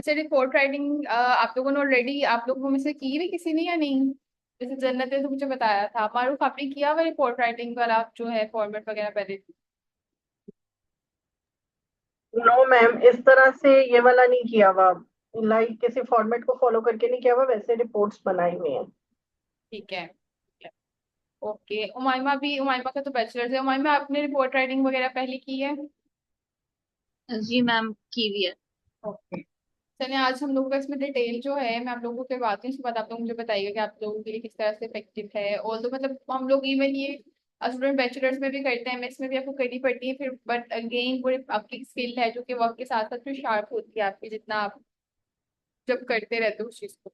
अच्छा, report writing आप लोगों ने ऑलरेडी, आप लोगों में से की हुई किसी ने या नहीं? जैसे जन्नत ने तो मुझे बताया था, मारूफ आपने किया हुआ रिपोर्ट राइटिंग वाला जो है फॉर्मेट वगैरह पहले? नो मैम, इस तरह से ये वाला नहीं किया हुआ। लाइक किसी फॉर्मेट को फॉलो करके नहीं किया हुआ, वैसे रिपोर्ट्स बनाई हुई हैं। ठीक है। ओके, उमाइमा भी, उमाइमा का तो बैचलर्स है। उमाइमा आपने रिपोर्ट राइटिंग वगैरह पहले की है? जी मैम, की हुई है। ओके। चलिए, आज हम लोगों का इसमें डिटेल जो है मैं आप लोगों को करवाती हूँ, उसके बाद आप लोग मुझे बताइएगा कि आप लोगों के लिए किस तरह से इफेक्टिव है। और तो मतलब हम लोग इवन ये स्टूडेंट बैचलर्स में भी करते हैं, एमएस में भी आपको करनी पड़ती है फिर, बट अगेन वो आपकी स्किल है जो कि वर्क के साथ साथ फिर शार्प होती है आपकी, जितना आप जब करते रहते हो उस चीज को।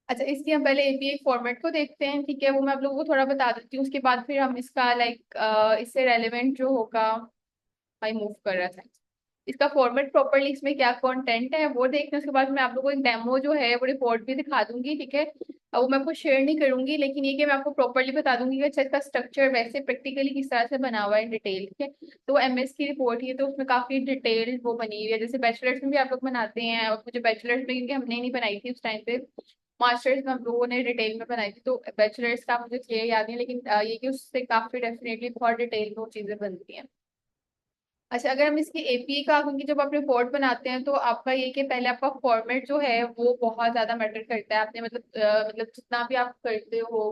अच्छा, इसलिए हम पहले एपीआई फॉर्मेट को देखते हैं, ठीक है? वो मैं आप लोगों को थोड़ा बता देती हूँ, उसके बाद फिर हम इसका लाइक इससे रेलेवेंट जो होगा, भाई मूव कर रहा था, इसका फॉर्मेट प्रॉपरली, इसमें क्या कंटेंट है वो देखना। उसके बाद मैं आप लोगों को एक डेमो जो है वो रिपोर्ट भी दिखा दूंगी, ठीक है? वो मैं आपको शेयर नहीं करूंगी, लेकिन ये कि मैं आपको प्रॉपरली बता दूंगी कि अच्छा इसका स्ट्रक्चर वैसे प्रैक्टिकली किस तरह से बना हुआ है इन डिटेल, ठीक है? तो एमएस की रिपोर्ट ही है, तो उसमें काफी डिटेल वो बनी हुई है, जैसे बैचलर्स में भी आप लोग बनाते हैं, और मुझे बैचलर्स में क्योंकि हमने नहीं बनाई थी उस टाइम पे, मास्टर्स में हम लोगों ने डिटेल में बनाई थी, तो बैचलर्स का मुझे क्लियर याद नहीं, लेकिन ये कि उससे काफी डेफिनेटली बहुत डिटेल में वो चीजें बनती हैं। अच्छा, अगर हम इसकी एपीए का, क्योंकि जब आप रिपोर्ट बनाते हैं तो आपका ये कि पहले आपका फॉर्मेट जो है वो बहुत ज्यादा मैटर करता है। आपने मतलब जितना भी आप करते हो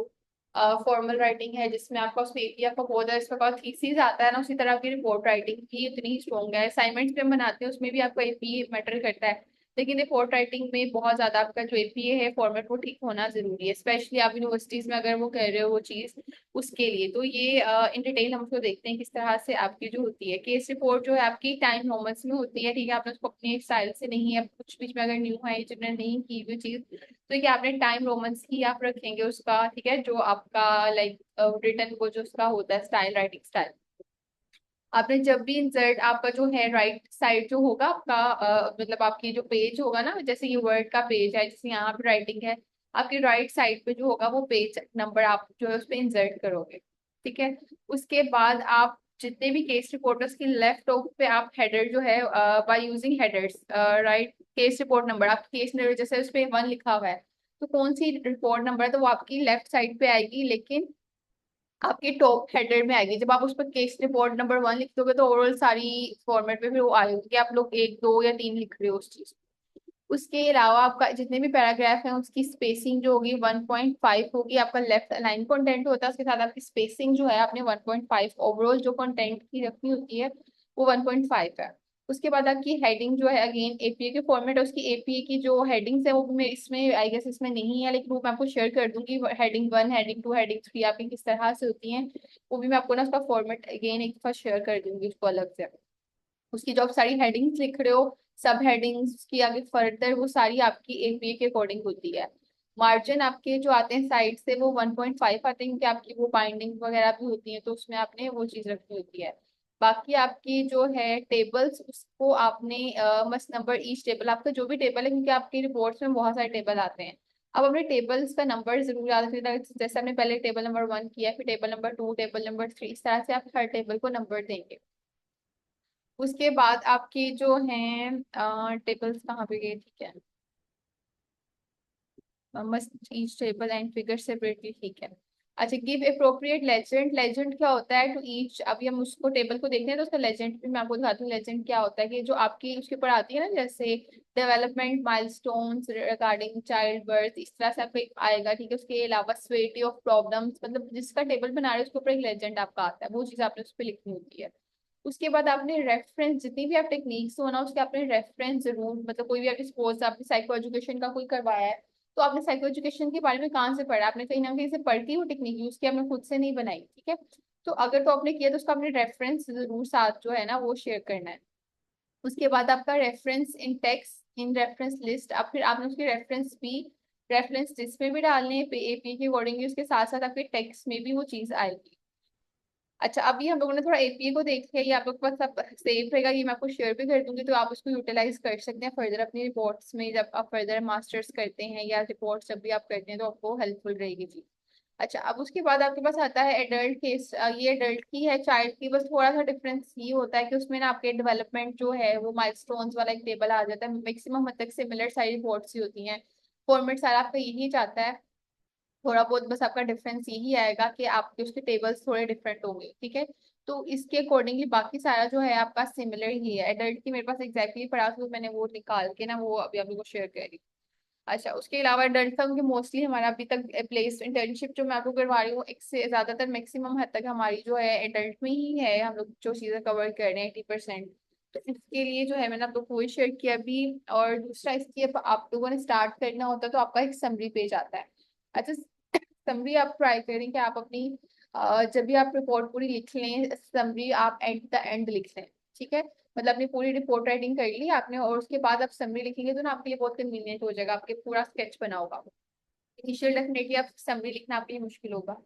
फॉर्मल राइटिंग है जिसमें आपका उसमें एपीए आपका बहुत ज्यादा इसका थीसिस आता है ना, उसी तरह आपकी रिपोर्ट राइटिंग भी उतनी ही स्ट्रॉन्ग है। असाइनमेंट्स भी हम बनाते हैं, उसमें भी आपका एपीए मैटर करता है, लेकिन रिपोर्ट राइटिंग में बहुत ज्यादा आपका जो एपीए है फॉर्मेट वो ठीक होना जरूरी है, स्पेशली आप यूनिवर्सिटीज में अगर वो कर रहे हो वो चीज उसके लिए। तो ये इन डिटेल हम उसको देखते हैं किस तरह से आपकी जो होती है केस रिपोर्ट जो है आपकी टाइम नॉर्मल्स में होती है, ठीक है? आपने उसको अपने स्टाइल से नहीं है, कुछ बीच में अगर न्यू है जिन्होंने नहीं की हुई चीज, तो ये आपने टाइम रोमन्स ही आप रखेंगे उसका, ठीक है? जो आपका लाइक रिटर्न वो जो उसका होता है स्टाइल, राइटिंग स्टाइल, आपने जब भी इंसर्ट आपका जो है राइट साइड जो होगा आपका मतलब आपकी जो पेज होगा ना, जैसे ये वर्ड का पेज है, जैसे यहाँ पे राइटिंग है, आपकी राइट साइड पे जो होगा वो पेज नंबर आप जो है उस पे इंसर्ट करोगे, ठीक है? उसके बाद आप जितने भी केस रिपोर्टर्स की लेफ्ट ऑफ पे आप हेडर जो है by using headers, right, case report number, आपकी केस नंबर जैसे उस पे 1 लिखा हुआ है, तो कौन सी रिपोर्ट नंबर है तो वो आपकी लेफ्ट साइड पे आएगी, लेकिन आपके टॉप हेडर में आएगी। जब आप उस पर केस रिपोर्ट नंबर 1 लिख दोगे तो ओवरऑल सारी फॉर्मेट में फिर वो आएगी कि आप लोग 1 2 या 3 लिख रहे हो उस चीज। उसके अलावा आपका जितने भी पैराग्राफ हैं उसकी स्पेसिंग जो होगी 1.5 होगी, आपका लेफ्ट अलाइन कंटेंट होता है, उसके साथ आपकी स्पेसिंग जो है आपने 1.5, ओवरऑल जो कंटेंट की रखनी होती है वो 1.5 है। उसके बाद आपकी हेडिंग जो है अगेन एपीए के फॉर्मेट है, उसकी एपीए की जो हेडिंग्स है वो भी मैं इसमें आई गेस इसमें नहीं है, लेकिन वो मैं आपको शेयर कर दूंगी। हेडिंग 1, हेडिंग 2, हेडिंग 3 आपकी किस तरह से होती हैं, वो भी मैं आपको ना उसका फॉर्मेट अगेन एक दफा शेयर कर दूंगी उसको अलग से। उसकी जो आप सारी हेडिंग्स लिख रहे हो, सब हेडिंग्स की आगे फर्दर वो सारी आपकी एपीए के अकॉर्डिंग होती है। मार्जिन आपके जो आते हैं साइड से वो 1.5 आते हैं, क्योंकि आपकी वो बाइंडिंग वगैरह भी होती है तो उसमें आपने वो चीज रखनी होती है। बाकी आपकी जो है टेबल्स उसको आपने मस्ट नंबर ईच टेबल, आपका जो भी टेबल है, क्योंकि आपकी रिपोर्ट्स में बहुत सारे टेबल आते हैं, अब अपने टेबल्स का नंबर जरूर याद रखिएगा। जैसे आपने पहले टेबल नंबर 1 किया, फिर टेबल नंबर 2, टेबल नंबर 3, इस तरह से आप हर टेबल को नंबर देंगे। उसके बाद आपकी जो है टेबल्स कहाँ पे गए, ठीक है? Must each table and figure separately, ठीक है? अच्छा, गिव अप्रोप्रिएट लेजेंड, लेजेंड क्या होता है टू ईच, अभी हम उसको टेबल को देखते हैं तो उसका लेजेंड भी मैं आपको दिखाती हूँ। लेजेंड क्या होता है कि जो आपकी उसके ऊपर आती है ना, जैसे development milestones regarding child birth, इस तरह से आपका एक आएगा, ठीक है? उसके अलावा स्वेटी ऑफ प्रॉब्लम्स, मतलब जिसका टेबल बना रहे हैं उसके ऊपर एक लेजेंड आपका आता है, वो चीज आपने उस पर लिखनी होती है। उसके बाद आपने रेफरेंस, जितनी भी आप टेक्निक्स हो ना उसके आपने रेफरेंस जरूर, मतलब कोई भी आप सपोज आपने साइको एजुकेशन का कोई करवाया है, तो आपने साइको एजुकेशन के बारे में कहाँ से पढ़ा, आपने कहीं ना कहीं से पढ़ के वो टेक्निक यूज की, आपने खुद से नहीं बनाई, ठीक है? तो अगर तो आपने किया तो उसका आपने रेफरेंस जरूर साथ जो है ना वो शेयर करना है। उसके बाद आपका reference in text in reference list, अब फिर आपने उसके रेफरेंस भी रेफरेंस लिस्ट में भी डालने हैं एपी के अकॉर्डिंगली, उसके साथ साथ आपके टेक्स्ट में भी वो चीज आएगी। अच्छा, अभी हम लोगों ने थोड़ा एपीए को देख लिया, ये आप लोग के पास सब सेफ रहेगा, ये मैं आपको शेयर भी कर दूंगी, तो आप उसको यूटिलाइज कर सकते हैं फर्दर अपनी रिपोर्ट्स में, जब आप फर्दर मास्टर्स करते हैं या रिपोर्ट्स जब भी आप करते हैं तो आपको हेल्पफुल रहेगी जी। अच्छा, अब उसके बाद आपके पास आता है एडल्ट केस। ये एडल्ट की है, चाइल्ड की बस थोड़ा सा डिफरेंस ये होता है कि उसमें ना आपके डेवलपमेंट जो है वो माइलस्टोन्स वाला एक टेबल आ जाता है। मैक्सिमम हद तक सिमिलर सारी रिपोर्ट्स ही होती हैं। फॉर्मेट सारा आपका यही चाहता है। थोड़ा बहुत बस आपका डिफरेंस यही आएगा कि आपके उसके टेबल्स थोड़े डिफरेंट होंगे, ठीक है। तो इसके अकॉर्डिंगली बाकी सारा जो है आपका सिमिलर ही है। एडल्ट की मेरे पास एग्जैक्टली पड़ा, तो मैंने वो निकाल के ना वो अभी आप लोगों को शेयर कर रही हूँ। अच्छा, उसके अलावा एडल्ट का क्योंकि मोस्टली हमारा अभी तक प्लेस इंटर्नशिप जो मैं आपको करवा रही हूँ, एक से ज्यादातर मैक्सिमम हद तक हमारी जो है एडल्ट में ही है। हम लोग जो चीजें कवर कर रहे हैं 80%। तो इसके लिए जो है मैंने आप लोग को वही शेयर किया अभी। और दूसरा, इसकी अब आप लोगों ने स्टार्ट करना होता है तो आपका एक समरी पेज आता है। अच्छा, समरी आप ट्राई करें कि आप अपनी जब भी आप रिपोर्ट पूरी लिख लें, समरी आप एट द एंड लिख लें, ठीक है। मतलब अपनी पूरी रिपोर्ट राइटिंग कर ली आपने और उसके बाद आप समरी लिखेंगे तो ना आपके लिए बहुत कन्वीनियंट हो जाएगा। आपके पूरा स्केच बना होगा। इनिशियल डेफिनेटली आप समरी लिखना आपके लिए मुश्किल होगा।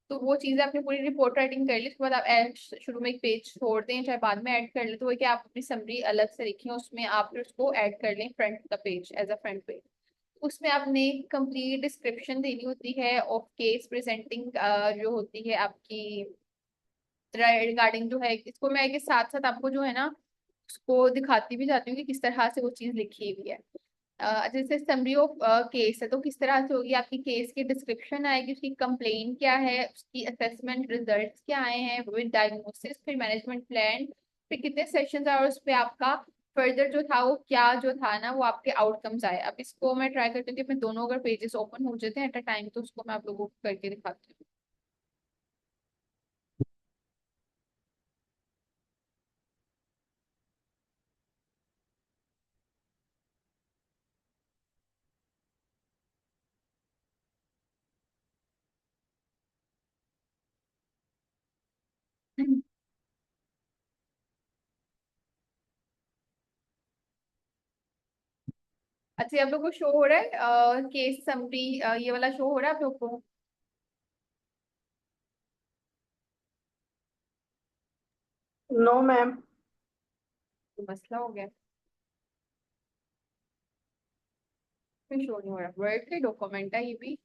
तो वो चीजें आपने पूरी रिपोर्ट राइटिंग कर ली, उसके बाद आप शुरू में एक पेज छोड़ दें चाहे बाद में ऐड कर ले, तो वो कि आप अपनी समरी अलग से लिखें, उसमें आप फिर उसको ऐड कर लें फ्रंट का page as a front page. उसमें आपने कंप्लीट डिस्क्रिप्शन देनी होती है ऑफ केस प्रेजेंटिंग, जो होती है आपकी रिगार्डिंग जो है इसको मैं के साथ साथ आपको जो है ना उसको दिखाती भी जाती हूँ कि किस तरह से वो चीज लिखी हुई है। जैसे समरी ऑफ केस है तो किस तरह से होगी, आपकी केस की डिस्क्रिप्शन आएगी, उसकी कंप्लेन क्या है, उसकी असेसमेंट रिजल्ट्स क्या आए हैं विद डायग्नोसिस, फिर मैनेजमेंट प्लान, फिर कितने सेशंस और उस पे आपका फर्दर जो था वो क्या जो था ना वो आपके आउटकम्स आए। अब इसको मैं ट्राई करती हूँ कि अपने दोनों अगर पेजेस ओपन हो जाते हैं एट अ टाइम तो उसको मैं आप लोगों को करके दिखाती हूँ। अच्छा, ये आप लोग को शो हो रहा है केस समरी, ये वाला शो हो रहा है आप लोग को? No ma'am. तो मसला हो गया, फिर शो नहीं हो रहा। वर्ड के डॉक्यूमेंट है ये भी।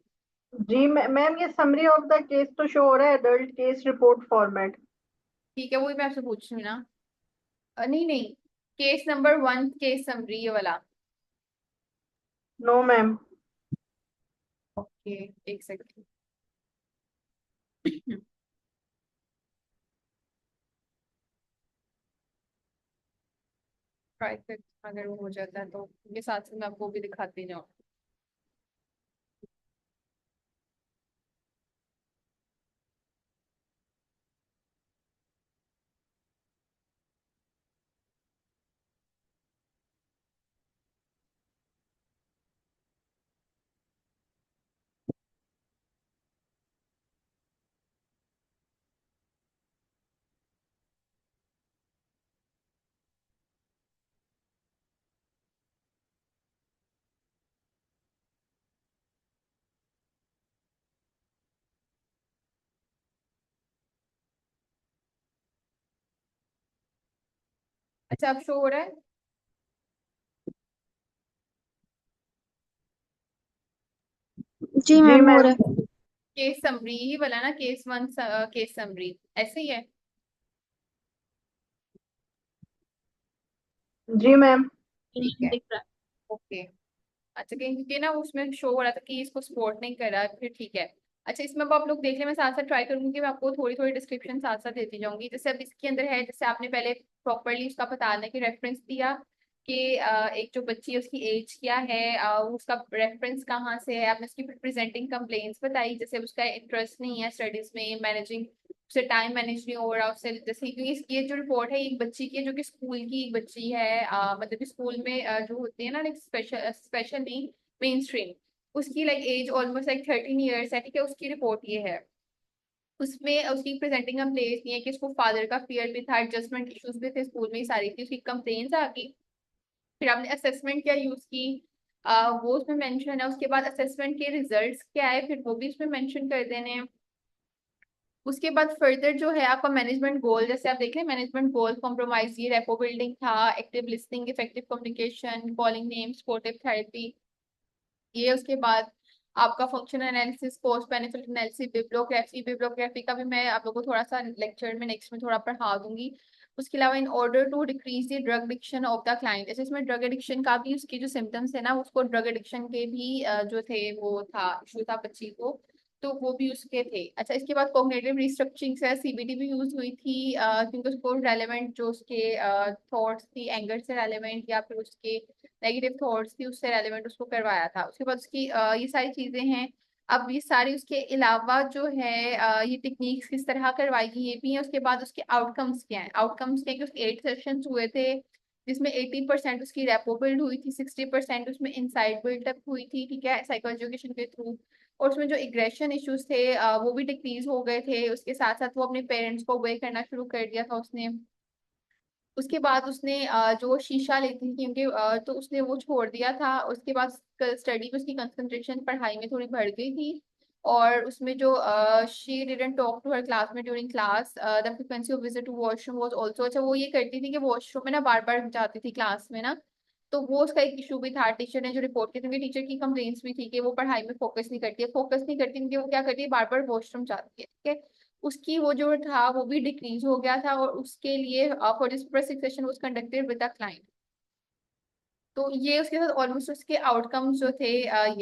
जी मैम, ये समरी ऑफ द केस तो शो हो रहा है, एडल्ट केस रिपोर्ट फॉर्मेट। ठीक है, वही मैं आपसे पूछ रही हूँ ना। नहीं नहीं, केस नंबर 1 केस समरी ये वाला। No ma'am. ओके, एक सेकंड। ट्राई कर, अगर वो हो जाता है तो ये साथ साथ मैं आपको भी दिखाती जाऊँ। अच्छा, अब शो हो रहा है। जी जी मैम हो मैम। रहा है। केस समरी ही वाला ना, केस 1 केस समरी ऐसे ही है। जी मैम। ठीक है, दिख रहा ओके। अच्छा, कहीं क्योंकि ना उसमें शो हो रहा था कि इसको सपोर्ट नहीं कर रहा, फिर ठीक है। अच्छा, इसमें अब आप लोग देख लें, मैं साथ साथ ट्राई करूंगी कि मैं आपको थोड़ी थोड़ी डिस्क्रिप्शन साथ साथ देती जाऊंगी। जैसे अब इसके अंदर है, जैसे आपने पहले प्रॉपरली उसका बताना है कि रेफरेंस दिया कि एक जो बच्ची है उसकी एज क्या है, उसका रेफरेंस कहाँ से है, आपने उसकी प्रेजेंटिंग कंप्लेंट्स बताई, जैसे उसका इंटरेस्ट नहीं है स्टडीज में, मैनेजिंग, उसे टाइम मैनेज नहीं हो रहा उससे, जैसे क्योंकि ये जो रिपोर्ट है एक बच्ची की है जो कि स्कूल की एक बच्ची है, मतलब कि स्कूल में जो होती है ना लाइक स्पेशल स्पेशल नहीं, मेन स्ट्रीम, उसकी like age almost like 13 years है, ठीक है। उसकी रिपोर्ट ये है। उसमें उसकी प्रेजेंटिंग कंप्लेंट नहीं है कि उसको फादर का फियर भी था, एडजस्टमेंट इश्यूज भी थे स्कूल में, ही सारी थी उसकी कंप्लेंट्स आ गई। फिर आपने असेसमेंट क्या यूज की, वो उसमें मेंशन है। उसके बाद असेसमेंट के रिजल्ट्स क्या है, फिर वो भी उसमें मेंशन कर देने हैं। उसके बाद फर्दर जो है आपका मैनेजमेंट गोल, जैसे आप देख रहे हैं मैनेजमेंट गोल कॉम्प्रोमाइज, ये रेपो बिल्डिंग था, active listening, effective communication, calling name, supportive therapy, ये उसके बाद आपका functional analysis, cost benefit analysis, bibliography, bibliography का भी मैं आप लोगों को थोड़ा सा लेक्चर में नेक्स्ट में थोड़ा पढ़ा दूंगी। उसके अलावा in order to decrease the drug addiction of the client, जैसे इसमें ड्रग एडिक्शन का भी उसके जो सिम्टम्स है ना, उसको ड्रग एडिक्शन के भी जो थे वो था इशू था बच्ची को, तो वो भी उसके थे। अच्छा, इसके बाद कॉग्निटिव रिस्ट्रक्चरिंग से सीबीटी भी यूज हुई थी, क्योंकि उसको रेलेवेंट जो उसके थॉट्स थी, एंगर से रेलेवेंट या फिर उसके नेगेटिव थॉट्स थी उससे रेलेवेंट उसको करवाया था। उसके बाद उसकी ये सारी चीजें हैं। अब ये सारी उसके अलावा जो है ये टेक्निक्स किस तरह करवाई गई ये भी है। उसके बाद उसके आउटकम्स क्या है, आउटकम्स क्या है कि उसके 8 सेशंस हुए थे, जिसमें 80% उसकी रेपो बिल्ड हुई थी, 60% उसमें इनसाइड बिल्डअप हुई थी, ठीक है, साइकोलॉजी एजुकेशन के थ्रू। और उसमें जो एग्रेशन इश्यूज थे वो भी डिक्रीज हो गए थे। उसके साथ साथ वो अपने पेरेंट्स को वे करना शुरू कर दिया था उसने। उसके बाद उसने जो शीशा लेती थी क्योंकि तो उसने वो छोड़ दिया था। उसके बाद स्टडी में उसकी कंसंट्रेशन पढ़ाई में थोड़ी बढ़ गई थी। और उसमें जो she didn't talk to her class में during class, the frequency of visit to washroom was also, अच्छा वो ये करती थी कि वॉशरूम में ना बार बार जाती थी क्लास में ना, तो वो उसका एक इशू भी था। टीचर ने जो रिपोर्ट की थी, क्योंकि टीचर की कंप्लेंट्स भी थी कि वो पढ़ाई में फोकस नहीं करती है, फोकस नहीं करती क्योंकि वो क्या करती है, बार बार वॉशरूम जाती है, ठीक है। उसकी वो जो था वो भी डिक्रीज हो गया था, और उसके लिए for this session was conducted with the client. तो ये उसके साथ ऑलमोस्ट उसके आउटकम्स जो थे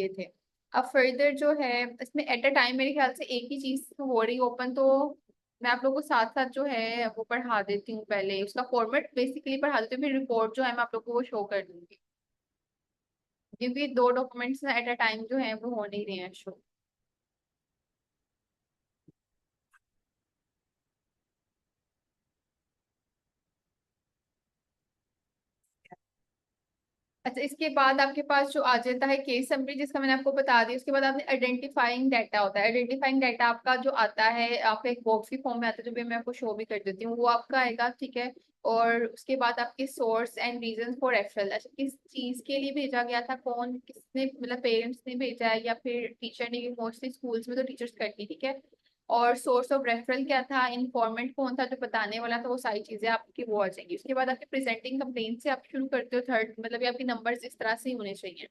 ये थे। अब फर्दर जो है इसमें एट अ टाइम मेरे ख्याल से एक ही चीज हो रही ओपन, तो मैं आप लोगों को साथ साथ जो है वो पढ़ा देती हूँ, पहले उसका फॉर्मेट बेसिकली पढ़ा देती हूँ, फिर रिपोर्ट जो है मैं आप लोगों को वो शो कर दूंगी, क्योंकि दो डॉक्यूमेंट्स एट अ टाइम जो है वो हो नहीं रहे हैं शो। अच्छा, इसके बाद आपके पास जो आ जाता है केस समरी, जिसका मैंने आपको बता दी। उसके बाद आपने आइडेंटिफाइंग डाटा होता है। आइडेंटिफाइंग डाटा आपका जो आता है आपका एक बॉक्स की फॉर्म में आता है, जो भी मैं आपको शो भी कर देती हूँ, वो आपका आएगा, ठीक है। और उसके बाद आपके source and reason for referral, अच्छा किस चीज के लिए भेजा गया था, कौन किसने, मतलब पेरेंट्स ने भेजा है या फिर टीचर ने, मोस्टली स्कूल्स में तो टीचर्स करती, ठीक है। और सोर्स ऑफ रेफरल क्या था, इन्फॉर्मेंट कौन था जो बताने वाला था, वो सारी चीजें आपकी वो आ जाएंगी। उसके बाद आपके प्रेजेंटिंग कंप्लेंट से आप शुरू करते हो, थर्ड मतलब ये आपके नंबर्स इस तरह से ही होने चाहिए।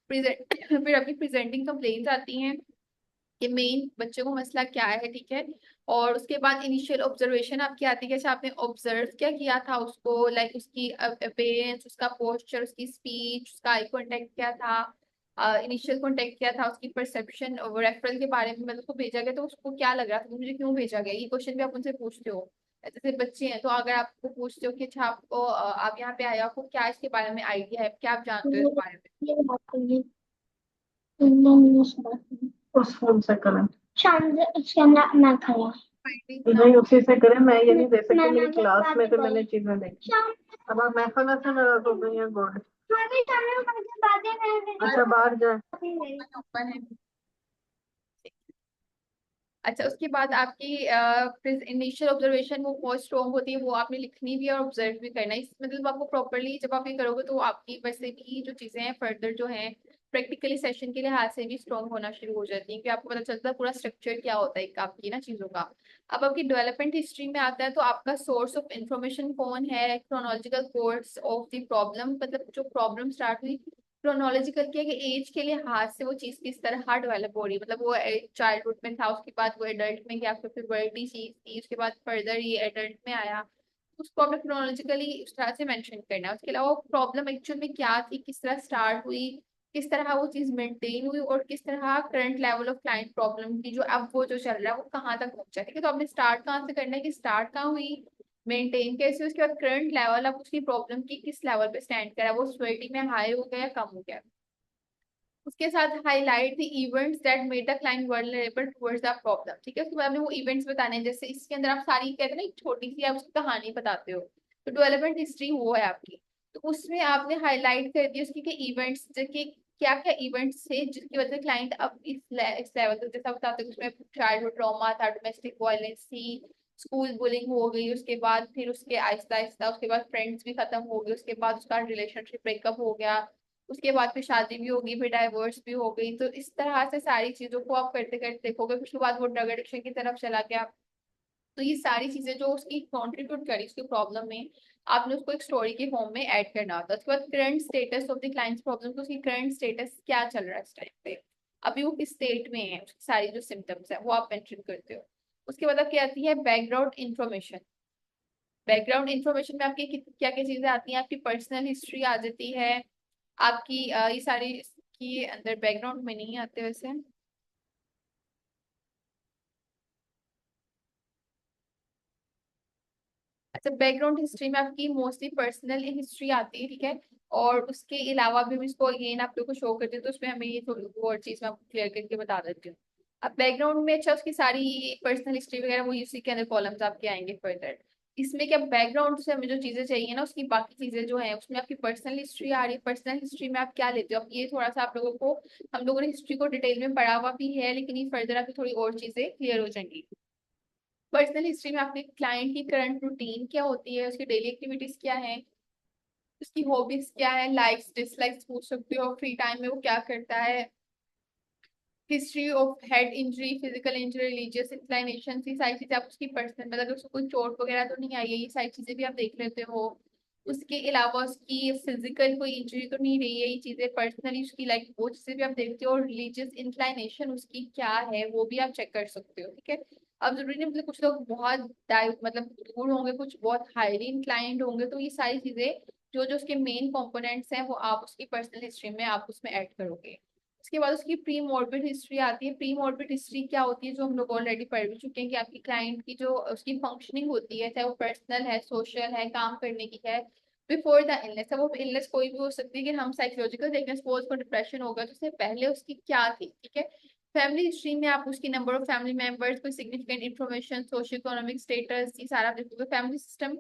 प्रेजेंट फिर आपकी प्रेजेंटिंग कंप्लेंट्स आती हैं कि मेन बच्चे को मसला क्या है, ठीक है। और उसके बाद इनिशियल ऑब्जर्वेशन आपकी आती है कि अच्छा आपने ऑब्जर्व क्या किया था उसको, लाइक उसकी अपेयरेंस, उसका पोस्चर, उसकी स्पीच, उसका आई कांटेक्ट क्या था, इनिशियल कांटेक्ट क्या था, उसकी परसेप्शन और रेफरल के बारे में, मतलब उसको भेजा गया तो उसको क्या लग रहा था, मुझे क्यों भेजा गया, ये क्वेश्चन भी आप उनसे पूछते हो। जैसे बच्चे हैं तो अगर आपको पूछते हो कि अच्छा आपको आप यहाँ पे आए हो, आपको क्या इसके बारे में आइडिया है, क्या आप जानते हो इस बारे में। उस फोन से करें, Finding नहीं out उसी से करें। मैं ये नहीं दे सकती, मेरी क्लास में तो मैंने चीजें देखी। अब आप महफल से नाराज हो गई हैं, गुड। अच्छा बाहर जाए। open open है। अच्छा, उसके बाद आपकी इनिशियल ऑब्जर्वेशन वो बहुत स्ट्रॉन्ग होती है, वो आपने लिखनी भी है और ऑब्जर्व भी करना है। मतलब आपको प्रॉपरली जब आप ये करोगे तो आपकी वैसे भी जो चीजें हैं फर्दर जो हैं प्रैक्टिकली सेशन के लिहाज से भी स्ट्रॉन्ग होना शुरू हो जाती है, कि आपको पता चलता है पूरा स्ट्रक्चर क्या होता है एक आपकी ना चीजों का। अब आपकी डेवलपमेंट हिस्ट्री में आता है तो आपका सोर्स ऑफ इंफॉर्मेशन कौन है, chronological course of the problem, मतलब जो प्रॉब्लम स्टार्ट हुई क्रोनोलॉजिकल क्या है कि एज के लिहाज से वो चीज किस तरह डेवलप हो रही है, मतलब वो चाइल्डहुड में था, उसके बाद वो एडल्ट में गया, फिर पुबर्टी चीज थी, उसके बाद फर्दर ये एडल्ट में आया, उसको आपने क्रोनोलॉजिकली उस तरह से मेंशन करना है। उसके अलावा प्रॉब्लम एक्चुअल में क्या थी, किस तरह स्टार्ट हुई, किस तरह वो चीज मेंटेन हुई, और किस तरह current level of client problem की जो अब वो जो चल रहा है वो कहाँ तक पहुंचा है, ठीक है। तो आपने स्टार्ट कहाँ से करना है कि स्टार्ट कहाँ हुई, मेंटेन कैसे, उसके बाद करंट लेवल अब उसकी प्रॉब्लम की किस लेवल पे स्टैंड करा, वो सिवियरिटी में हाई हो गया या कम हो गया। उसके साथ highlight the events that made the client vulnerable towards the problem, ठीक है। उसके बाद में वो इवेंट्स बताने हैं, जैसे इसके अंदर आप सारी कहते हैं ना एक छोटी सी आप उसकी कहानी बताते हो, तो डेवलपमेंट हिस्ट्री वो है आपकी। तो उसमें आपने हाईलाइट कर दिया उसकी कि इवेंट्स के क्या क्या इवेंट्स थे जिसकी वजह से क्लाइंट अब इस लेवल तक, जैसा बताते हैं उसमें चाइल्डहुड ट्रॉमा था, डोमेस्टिक वायलेंस थी, स्कूल बुलिंग हो गई, उसके बाद फिर उसके आहिस्ता आहिस्ता उसके बाद फ्रेंड्स भी खत्म हो गए, उसके बाद उसका रिलेशनशिप ब्रेकअप हो गया, उसके बाद फिर शादी भी होगी, फिर डाइवोर्स भी हो गई। तो इस तरह से सारी चीजों को आप करते करते देखोगे, फिर उसके बाद वो ड्रग एडिक्शन की तरफ चला गया। तो ये सारी चीजें जो उसकी कॉन्ट्रीब्यूट करी उसकी प्रॉब्लम में, आपने उसको एक स्टोरी के फॉर्म में ऐड करना होता है। उसके बाद current status of the clients problem, तो उसकी करंट स्टेटस क्या चल रहा है इस टाइम पे, अभी वो किस स्टेट में है, उसकी सारी जो सिम्टम्स है वो आप मेंशन करते हो। उसके बाद आपकी आती है बैकग्राउंड इंफॉर्मेशन। बैकग्राउंड इंफॉर्मेशन में आपकी क्या क्या चीजें आती हैं, आपकी पर्सनल हिस्ट्री आ जाती है, आपकी ये सारी की अंदर बैकग्राउंड में नहीं आते वैसे। अच्छा, बैकग्राउंड हिस्ट्री में आपकी मोस्टली पर्सनल हिस्ट्री आती है, ठीक है। और उसके अलावा भी हम इसको अगेन आप लोग को शो करते हैं, तो उसमें हमें ये थोड़ी वो और चीज मैं आपको क्लियर करके बता देती हूँ। अब बैकग्राउंड में अच्छा उसकी सारी पर्सनल हिस्ट्री वगैरह वो उसी के अंदर कॉलम्स आपके आएंगे फर्दर। इसमें क्या बैकग्राउंड से हमें जो चीजें चाहिए ना, उसकी बाकी चीजें जो है उसमें आपकी पर्सनल हिस्ट्री आ रही है। पर्सनल हिस्ट्री में आप क्या लेते हो, अब ये थोड़ा सा आप लोगों को, हम लोगों ने हिस्ट्री को डिटेल में पढ़ा हुआ भी है, लेकिन ये फर्दर आपकी थोड़ी और चीजें क्लियर हो जाएंगी। पर्सनल हिस्ट्री में आपके क्लाइंट की करंट रूटीन क्या होती है, उसकी डेली एक्टिविटीज क्या है, उसकी हॉबीज क्या है, लाइक्स डिसलाइक्स पूछ सकते हो, फ्री टाइम में वो क्या करता है, history of head injury, physical injury, religious inclination, ये सारी चीजें आप उसकी पर्सनल, मतलब अगर उसको कोई चोट वगैरह तो नहीं आई है, ये सारी चीजें भी आप देख लेते हो। उसके अलावा उसकी फिजिकल कोई इंजरी तो नहीं रही है, ये चीजें पर्सनली उसकी लाइक वो चीजें भी आप देखते हो। और रिलीजियस इंक्लाइनेशन उसकी क्या है वो भी आप चेक कर सकते हो, ठीक है। अब जरूरी नहीं मतलब कुछ लोग बहुत मतलब दूर होंगे, कुछ बहुत हाईली इंक्लाइंड होंगे, तो ये सारी चीजें जो जो उसके मेन कंपोनेंट्स हैं वो आप उसकी पर्सनल हिस्ट्री में आप उसमें ऐड करोगे। उसके बाद उसकी प्री मॉर्बिड हिस्ट्री आती है। प्री मॉर्बिड हिस्ट्री क्या होती है, जो हम लोग ऑलरेडी पढ़ भी चुके हैं, कि आपकी क्लाइंट की जो उसकी फंक्शनिंग होती है, चाहे वो पर्सनल है, सोशल है, काम करने की है, बिफोर द इलनेस। अब वो इलनेस कोई भी हो सकती है, कि हम साइकोलॉजिकल देखते हैं, सपोज को डिप्रेशन होगा तो उससे पहले उसकी क्या थी, ठीक है। फैमिली हिस्ट्री में आप उसकी नंबर ऑफ फैमिली मेंबर्स, कोई significant information, socio economic status, ये सारा आप देखोगे। फैमिली सिस्टम,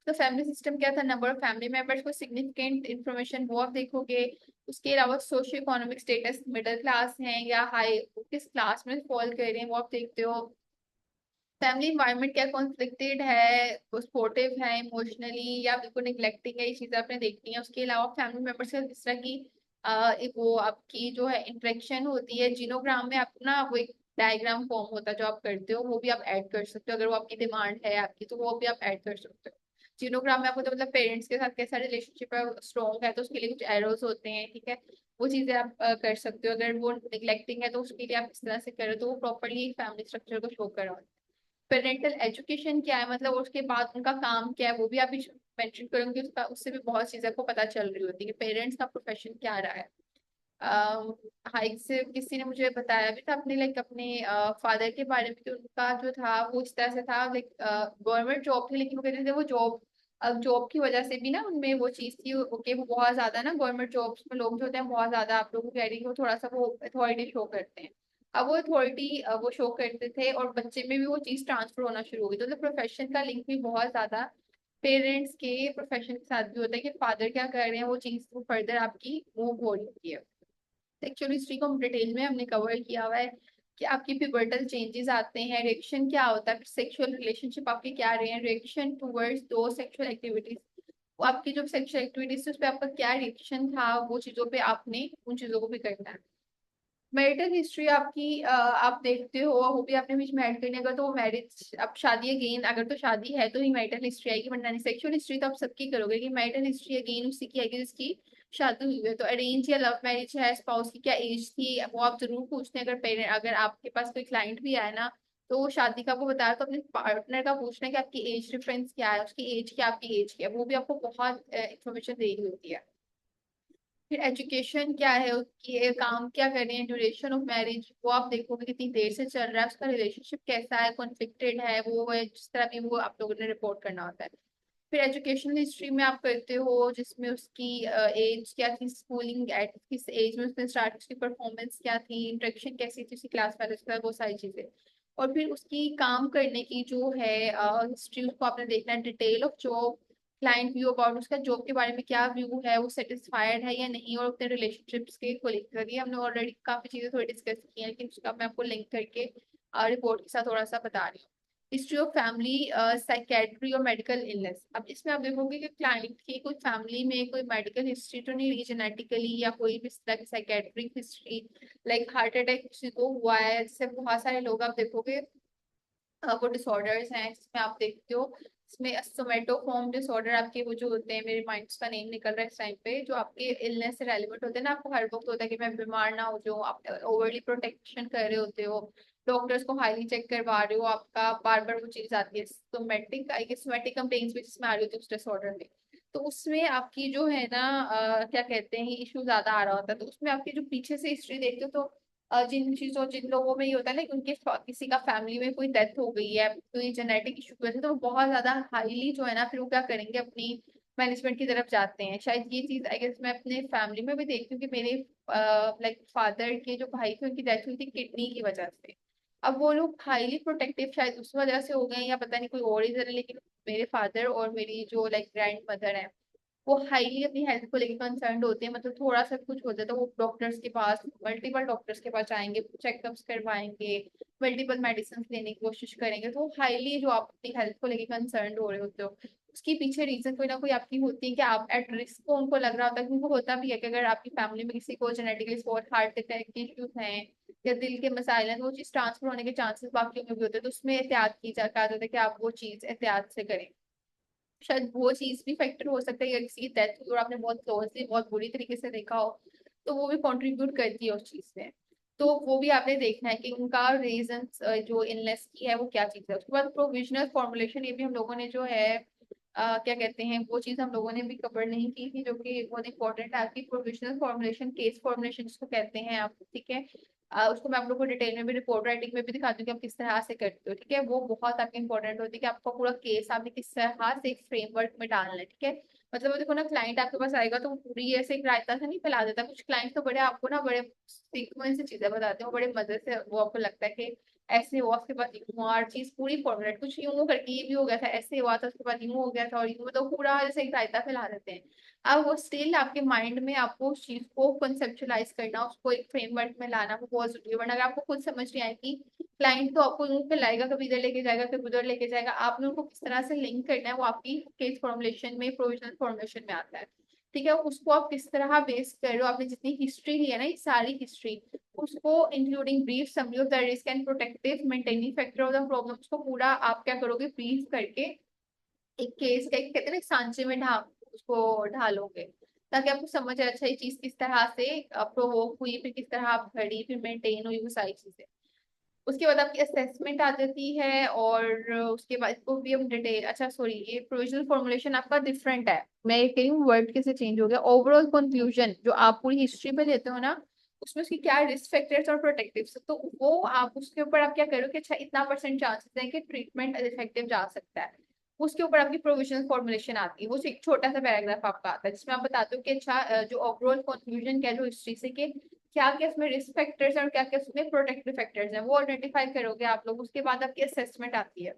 तो फैमिली सिस्टम क्या था, नंबर ऑफ फैमिली मेंबर्स, को सिग्निफिकेंट इन्फॉर्मेशन वो आप देखोगे। उसके अलावा socio economic status, middle class हैं या हाई, किस क्लास में फॉल कर रहे हैं वो आप देखते हो। फैमिली इन्वायरमेंट क्या कॉन्फ्लिक्टेड है, वो सपोर्टिव है इमोशनली, या बिल्कुल निग्लेक्टिंग है, ये चीजें आपने देखनी है। उसके अलावा फैमिली मेंबर्स का किस तरह की एक वो आपकी जो है इंटरेक्शन होती है। जीनोग्राम में आप ना वो एक डायग्राम फॉर्म होता है जो आप करते हो, वो भी आप ऐड कर सकते हो, अगर वो आपकी डिमांड है आपकी तो वो भी आप ऐड कर सकते हो। जीनोग्राम में आपको तो मतलब पेरेंट्स के साथ कैसा रिलेशनशिप है, स्ट्रॉन्ग है तो उसके लिए कुछ एरोस होते हैं, ठीक है। वो चीजें आप कर सकते हो। अगर वो निग्लेक्टिंग है तो उसके लिए आप इस तरह से करो, तो वो प्रॉपरली फैमिली स्ट्रक्चर को शो करो। पेरेंटल एजुकेशन क्या है, मतलब उसके बाद उनका काम क्या है, वो भी आप मेंशन करेंगे, उसका उससे भी बहुत चीजें आपको पता चल रही होती है कि पेरेंट्स का प्रोफेशन क्या रहा है। हाइक से किसी ने मुझे बताया भी था अपने लाइक अपने फादर के बारे में, कि उनका जो था वो इस तरह से था, लाइक गवर्नमेंट जॉब थी, लेकिन वो कहते थे वो जॉब, अब जॉब की वजह से भी ना उनमें वो चीज थी, ओके वो बहुत ज्यादा ना गवर्नमेंट जॉब्स में लोग जो होते हैं बहुत ज्यादा, आप लोगों को कह रही है वो थोड़ा सा वो अथॉरिटी शो करते हैं। अब वो अथॉरिटी वो शो करते थे और बच्चे में भी वो चीज ट्रांसफर होना शुरू हो गई, तो मतलब प्रोफेशन का लिंक भी बहुत ज्यादा पेरेंट्स के प्रोफेशन के साथ भी होता है, कि फादर क्या कर रहे हैं वो चीज फर्दर आपकी मूव हो रही है। सेक्सुअल हिस्ट्री को हम डिटेल में हमने कवर किया हुआ है, कि आपकी पिवटल चेंजेस आते हैं, रिएक्शन क्या होता है, सेक्सुअल रिलेशनशिप आपके क्या रहे हैं, रिएक्शन टूवर्ड्स दो सेक्सुअल एक्टिविटीज, वो आपकी जो सेक्सुअल एक्टिविटीज उस पर आपका क्या रिएक्शन था, वो चीजों पे आपने उन चीजों को भी करना है। मैरिटल हिस्ट्री आपकी आप देखते हो, वो भी आपने बीच में ऐड करनी है, अगर तो वो मैरिज, अब शादी अगेन, अगर तो शादी है तो ही मैरिटल हिस्ट्री आएगी, वरना नहीं। सेक्सुअल हिस्ट्री तो आप सबकी करोगे, कि मैरिटल हिस्ट्री अगेन उसी की आएगी जिसकी शादी हुई है। तो अरेंज या लव मैरिज है, स्पाउस की क्या एज थी वो आप जरूर पूछते हैं। अगर पेरेंट, अगर आपके पास कोई क्लाइंट भी आए ना, तो वो शादी का वो बताया तो अपने पार्टनर का पूछना है कि आपकी एज डिफरेंस क्या है, उसकी एज क्या, आपकी एज क्या है, वो भी आपको बहुत इंफॉर्मेशन देनी होती है। फिर एजुकेशन क्या है उसकी, ये काम क्या कर रहे हैं, ड्यूरेशन ऑफ मैरिज वो आप देखोगे कितनी देर से चल रहा है, उसका रिलेशनशिप कैसा है, कॉन्फ्लिक्टेड है वो है, जिस तरह भी वो आप लोगों ने रिपोर्ट करना होता है। फिर एजुकेशनल हिस्ट्री में आप करते हो जिसमें उसकी एज क्या थी, स्कूलिंग एट किस एज में उसने स्टार्ट, उसकी परफॉर्मेंस क्या थी, इंटरेक्शन कैसी थी उसकी क्लास वाले के साथ, वो सारी चीजें। और फिर उसकी काम करने की जो है हिस्ट्री, उसको आपने देखना है। Detail of job, client view about उसका जॉब के बारे में क्या व्यू है, वो सेटिस्फाइड है या नहीं, और अपने रिलेशनशिप्स के को लेकर ये हमने ऑलरेडी काफी चीजें थोड़ी डिस्कस की हैं, लेकिन उसका मैं आपको लिंक करके रिपोर्ट के साथ थोड़ा सा बता रही हूँ। हिस्ट्री ऑफ फैमिली, साइकेट्री और मेडिकल इलनेस, अब इसमें आप देखोगे कि क्लाइंट की कोई फैमिली में कोई मेडिकल हिस्ट्री तो नहीं रही जेनेटिकली, या कोई भी इस तरह की psychiatric history, like heart attack किसी को हुआ है, जैसे बहुत सारे लोग आप देखोगे वो डिसऑर्डर्स हैं जिसमें आप देखते हो इसमें सोमेटोफॉर्म डिसऑर्डर आपके वो जो होते हैं, मेरे माइंड का नेम निकल रहा है इस टाइम पे, जो आपके इलनेस से रेलिवेंट होते हैं ना, आपको हर वक्त होता है कि मैं बीमार ना हो जाऊँ, आप ओवरली प्रोटेक्शन कर रहे होते हो, डॉक्टर्स को हाईली चेक करवा रहे हो, आपका बार बार वो चीज आती है somatic, I guess somatic complaints भी जिसमें आ रही होती है उस डिसऑर्डर में। तो उसमें आपकी जो है ना क्या कहते हैं, इशू ज्यादा आ रहा होता है, तो उसमें आपकी जो पीछे से हिस्ट्री देखते हो तो जिन चीजों जिन लोगों में ये होता है ना कि उनके किसी का फैमिली में कोई डेथ हो गई है, कोई जेनेटिक इशू की वजह से, तो वो बहुत ज्यादा हाईली जो है ना फिर वो क्या करेंगे, अपनी मैनेजमेंट की तरफ जाते हैं। शायद ये चीज आई गेस मैं अपने फैमिली में भी देखती हूँ कि मेरे लाइक फादर के जो भाई थे उनकी डेथ हुई थी किडनी की वजह से। अब वो लोग हाईली प्रोटेक्टिव शायद उस वजह से हो गए हैं या पता नहीं कोई और रीजन है, लेकिन मेरे फादर और मेरी जो लाइक ग्रैंड मदर है वो हाईली अपनी हेल्थ को लेकर कंसर्न होते हैं। मतलब थोड़ा सा कुछ होता है तो वो डॉक्टर्स के पास, मल्टीपल डॉक्टर्स के पास जाएंगे, चेकअप्स करवाएंगे, मल्टीपल मेडिसिन लेने की कोशिश करेंगे। तो हाईली जो आप अपनी हेल्थ को लेकर कंसर्न हो रहे होते हो, उसके पीछे रीजन कोई ना कोई आपकी होती है कि आप एट रिस्क को उनको लग रहा होता है, क्योंकि उनको होता भी है कि अगर आपकी फैमिली में किसी को जेनेटिकली स्पॉट हार्ट अटैक के इश्यूज हैं या दिल के मसाइल हैं, तो वो चीज ट्रांसफर होने के चांसेस बाकियों में भी होते हैं, तो उसमें एहतियात की जा कहा जाता है कि आप वो चीज एहतियात से करें। शायद वो चीज भी फैक्टर हो सकता है या किसी की डेथ हुई और आपने बहुत क्लोजली बहुत बुरी तरीके से देखा हो, तो वो भी कंट्रीब्यूट करती है उस चीज में। तो वो भी आपने देखना है कि उनका रीजन जो इलनेस की है वो क्या चीज है। उसके बाद प्रोविजनल फॉर्मुलेशन, ये भी हम लोगों ने जो है क्या कहते हैं, वो चीज हम लोगों ने भी कवर नहीं की थी, जो कि बहुत इंपॉर्टेंट है आपकी प्रोविजनल फॉर्मुलेशन, केस फॉर्मुलेशन जिसको कहते हैं आप, ठीक है। उसको मैं आप लोग को डिटेल में भी रिपोर्ट राइटिंग में भी दिखाती हूँ कि आप किस तरह से करते हो, ठीक है। वो बहुत आपकी इंपॉर्टेंट होती है कि आपका पूरा केस आपने किस तरह से एक फ्रेमवर्क में डालना है, ठीक है। मतलब वो देखो ना, क्लाइंट आपके पास आएगा तो वो पूरी ऐसे एक रायता से नहीं फैला देता, कुछ क्लाइंट तो बड़े आपको ना बड़े सीक्वेंस से चीजें बताते हैं, वो बड़े मजे से वो आपको लगता है कि ऐसे हुआ उसके बाद यूं हुआ, हर चीज पूरी फॉर्मुलेट, कुछ यूं करके ये भी हो गया था, ऐसे हुआ था उसके बाद यूं हो गया था और यूं, तो पूरा जैसे एक रायता फैला देते हैं। अब वो स्टिल आपके माइंड में आपको उस चीज को कंसेप्चुलाइज करना, उसको एक फ्रेमवर्क में लाना वो बहुत जरूरी है, वरना अगर आपको खुद समझ नहीं आएगी, क्लाइंट तो आपको यूं पे लाएगा, कभी इधर लेके जाएगा कभी उधर लेके जाएगा, आपने उनको किस तरह से लिंक करना है वो आपकी केस फॉर्मुलेशन में, प्रोविजनल फॉर्मुलेशन में आता है, ठीक है। उसको आप किस तरह बेस कर रहे हो, आपने जितनी हिस्ट्री ली है ना, ये सारी हिस्ट्री, उसको including brief summary of the risk and protective maintaining factor of the problem, उसको पूरा आप क्या करोगे, ब्रीफ करके एक केस का, एक कहते हैं ना, एक सांचे में उसको ढालोगे, ताकि आपको समझ आए अच्छा ये चीज किस तरह से प्रोवोक हुई, फिर किस तरह आप घड़ी, फिर मेंटेन हुई, वो सारी चीजें। उसके बाद आपकी असेसमेंट आ जाती है, और उसके बाद इसको भी हम डिटेल, अच्छा सॉरी, ये प्रोविजनल फॉर्मुलेशन आपका डिफरेंट है, मैं ये कह रही हूँ वर्ड कैसे चेंज हो गया। ओवरऑल कंक्लूजन जो आप पूरी हिस्ट्री पे देते हो ना, उसमें उसकी क्या रिस्क फैक्टर्स और प्रोटेक्टिव, तो वो आप उसके ऊपर आप क्या करो कि अच्छा इतना परसेंट चांसेस है कि ट्रीटमेंट इफेक्टिव जा सकता है, उसके ऊपर आपकी प्रोविजनल फॉर्मुलेशन आती है। वो एक छोटा सा पैराग्राफ आपका आता है जिसमें आप बताते हो कि अच्छा जो ओवरऑल कंक्लूजन क्या है जो हिस्ट्री से, कि क्या क्या इसमें रिस्क फैक्टर्स हैं और क्या क्या इसमें प्रोटेक्टिव फैक्टर्स हैं, वो आइडेंटिफाई करोगे आप लोग। उसके बाद आपकी असेसमेंट आती है।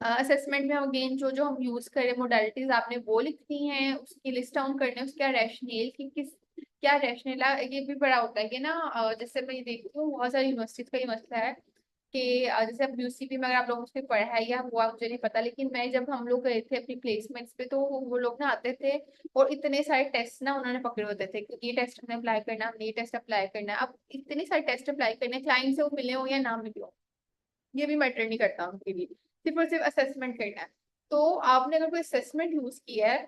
असेसमेंट में हम अगेन जो जो हम यूज करें मोडालिटीज आपने वो लिखनी है, उसकी लिस्ट डाउन करने, उसका रैशनेल की किस क्या रैशनेल है, ये भी बड़ा होता है कि ना जैसे मैं ये देखती हूँ बहुत सारी यूनिवर्सिटीज का ये मसला है कि जैसे अब यूसीपी में अगर आप लोगों ने पढ़ा है या हुआ मुझे नहीं पता, लेकिन मैं जब हम लोग गए थे अपनी प्लेसमेंट्स पे तो वो लोग ना आते थे और इतने सारे टेस्ट ना उन्होंने पकड़े होते थे कि ये टेस्ट हमने अप्लाई करना है, हमने ये टेस्ट अप्लाई करना है। अब इतने सारे टेस्ट अप्लाई करने, क्लाइंट से वो मिले हो या ना मिले हो ये भी मैटर नहीं करता उनके लिए, सिर्फ और सिर्फ असेसमेंट करना है। तो आपने अगर कोई असेसमेंट यूज किया है,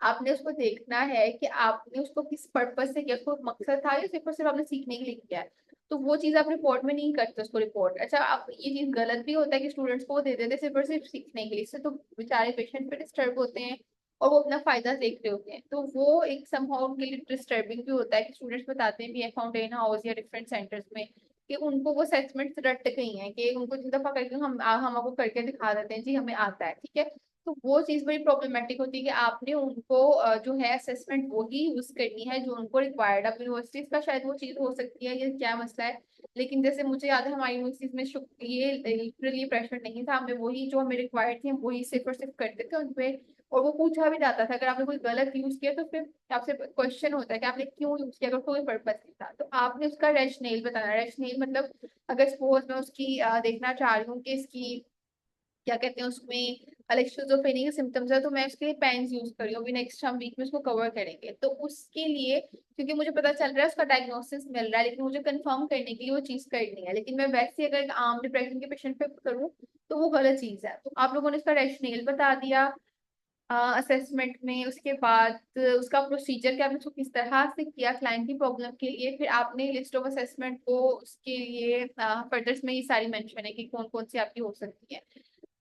आपने उसको देखना है कि आपने उसको किस पर्पज से किया, उसको मकसद था या सिर्फ और सिर्फ आपने सीखने के लिए किया है। तो वो चीज आप रिपोर्ट में नहीं करते उसको रिपोर्ट। अच्छा आप ये चीज गलत भी होता है कि स्टूडेंट्स को वो दे देते सिर्फ और सिर्फ सीखने के लिए, इससे तो बेचारे पेशेंट पे डिस्टर्ब होते हैं और वो अपना फायदा देख रहे होते हैं, तो वो एक समहाउ उनके लिए डिस्टर्बिंग भी होता है कि स्टूडेंट्स बताते भी है फाउंटेन हाउस या डिफरेंट सेंटर्स में कि उनको वो असेसमेंट रट गई है, कि उनको जिन दफा करके हम आपको करके दिखा देते हैं जी हमें आता है, ठीक है। तो वो चीज बड़ी प्रॉब्लमेटिक होती है कि आपने उनको जो है असेसमेंट वो ही यूज करनी है जो उनको रिक्वायर्ड। अब यूनिवर्सिटीज का शायद वो चीज हो सकती है, ये क्या मसला है, लेकिन जैसे मुझे याद है हमारी यूनिवर्सिटीज में ये लिटरली प्रेशर नहीं था, हमें वही जो हमें रिक्वायर्ड थी वही सिर्फ और सिर्फ करते थे उनपे, और वो पूछा भी जाता था अगर आपने कोई गलत यूज किया तो फिर आपसे क्वेश्चन होता है कि आपने क्यों यूज किया, अगर कोई पर्पज नहीं था तो आपने उसका रैशनेल बताना। रैशनेल मतलब अगर सपोज मैं उसकी देखना चाह रही हूँ कि इसकी क्या कहते हैं उसमें अलेक्सियोजोफेनी के सिम्टम्स है, तो मैं उसके लिए पेन्स यूज कर रही हूँ, अभी नेक्स्ट हम वीक में उसको कवर करेंगे। तो उसके लिए क्योंकि मुझे पता चल रहा है उसका डायग्नोसिस मिल रहा है, लेकिन मुझे कंफर्म करने के लिए वो चीज करनी है, लेकिन मैं वैसे अगर एक आम डिप्रेशन के पेशेंट पे करूँ तो वो गलत चीज है। तो आप लोगों ने इसका रैशनल बता दिया असेसमेंट में, उसके बाद उसका प्रोसीजर क्या आपने उसको किस तरह से किया क्लाइंट की प्रॉब्लम के लिए, फिर आपने लिस्ट ऑफ असेसमेंट को उसके लिए फर्दर्स में ये सारी मेंशन है कि कौन कौन सी आपकी हो सकती है।